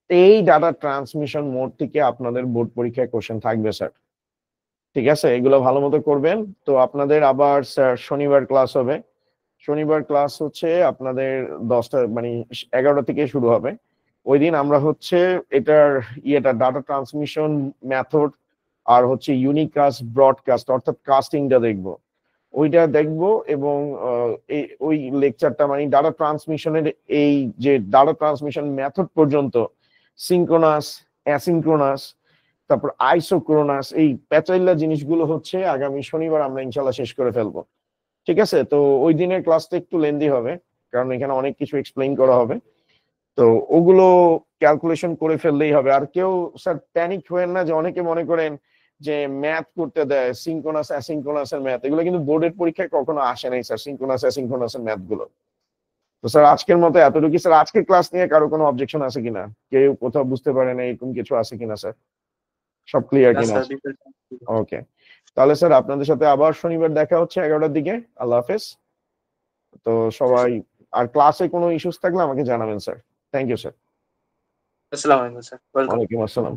এই ডাটা ট্রান্সমিশন মোড থেকে আপনাদের বোর্ড পরীক্ষায় কোশ্চেন থাকবে স্যার। ঠিক আছে, এগুলো ভালো মতো করবেন। তো আপনাদের আবার স্যার শনিবার ক্লাস হবে। শনিবার ক্লাস হচ্ছে আপনাদের 10টা মানে 11টা থেকে শুরু হবে। ওই দিন আমরা হচ্ছে এটার ডাটা ট্রান্সমিশন মেথড আর হচ্ছে ইউনিকাস্ট, ব্রডকাস্ট অর্থাৎ কাস্টিংটা দেখবো, ওইটা দেখবো। এবং ওই লেকচারটা মানে ডাটা ট্রান্সমিশনের এই যে ডাটা ট্রান্সমিশন মেথড পর্যন্ত সিনক্রোনাস, অ্যাসিনক্রোনাস, তারপর আইসোক্রোনাস, এই প্যাচাইল্লা জিনিসগুলো হচ্ছে আগামী শনিবার আমরা ইনশাল্লাহ শেষ করে ফেলবো। ঠিক আছে, তো ওই দিনের ক্লাসটা একটু লেন্দি হবে কারণ এখানে অনেক কিছু এক্সপ্লেইন করা হবে। তো ওগুলো ক্যালকুলেশন করে ফেললেই হবে। আর কেউ স্যার প্যানিক হবেন না যে অনেকে মনে করেন যে ম্যাথ করতে দেয় সিনক্রোনাস অ্যাসিনক্রোনাসের ম্যাথ, এগুলো কিন্তু বোর্ডের পরীক্ষায় কখনো আসে নাই স্যার, সিনক্রোনাস অ্যাসিনক্রোনাসের ম্যাথ গুলো। তো স্যার আজকের মতো এতটুকু স্যার। আজকের ক্লাস নিয়ে কারো কোনো অবজেকশন আছে কিনা? কেউ কোথাও বুঝতে পারে না এরকম কিছু আছে কিনা স্যার? সব ক্লিয়ার কিনা? ওকে, তাহলে স্যার আপনাদের সাথে আবার শনিবার দেখা হচ্ছে 11টার দিকে। আল্লাহ হাফেজ। তো সবাই, আর ক্লাসে কোনো ইস্যুস থাকলে আমাকে জানাবেন স্যার। Thank you sir. আসসালামু আলাইকুম স্যার, ওয়েলকাম। ওয়ালাইকুম আসসালাম।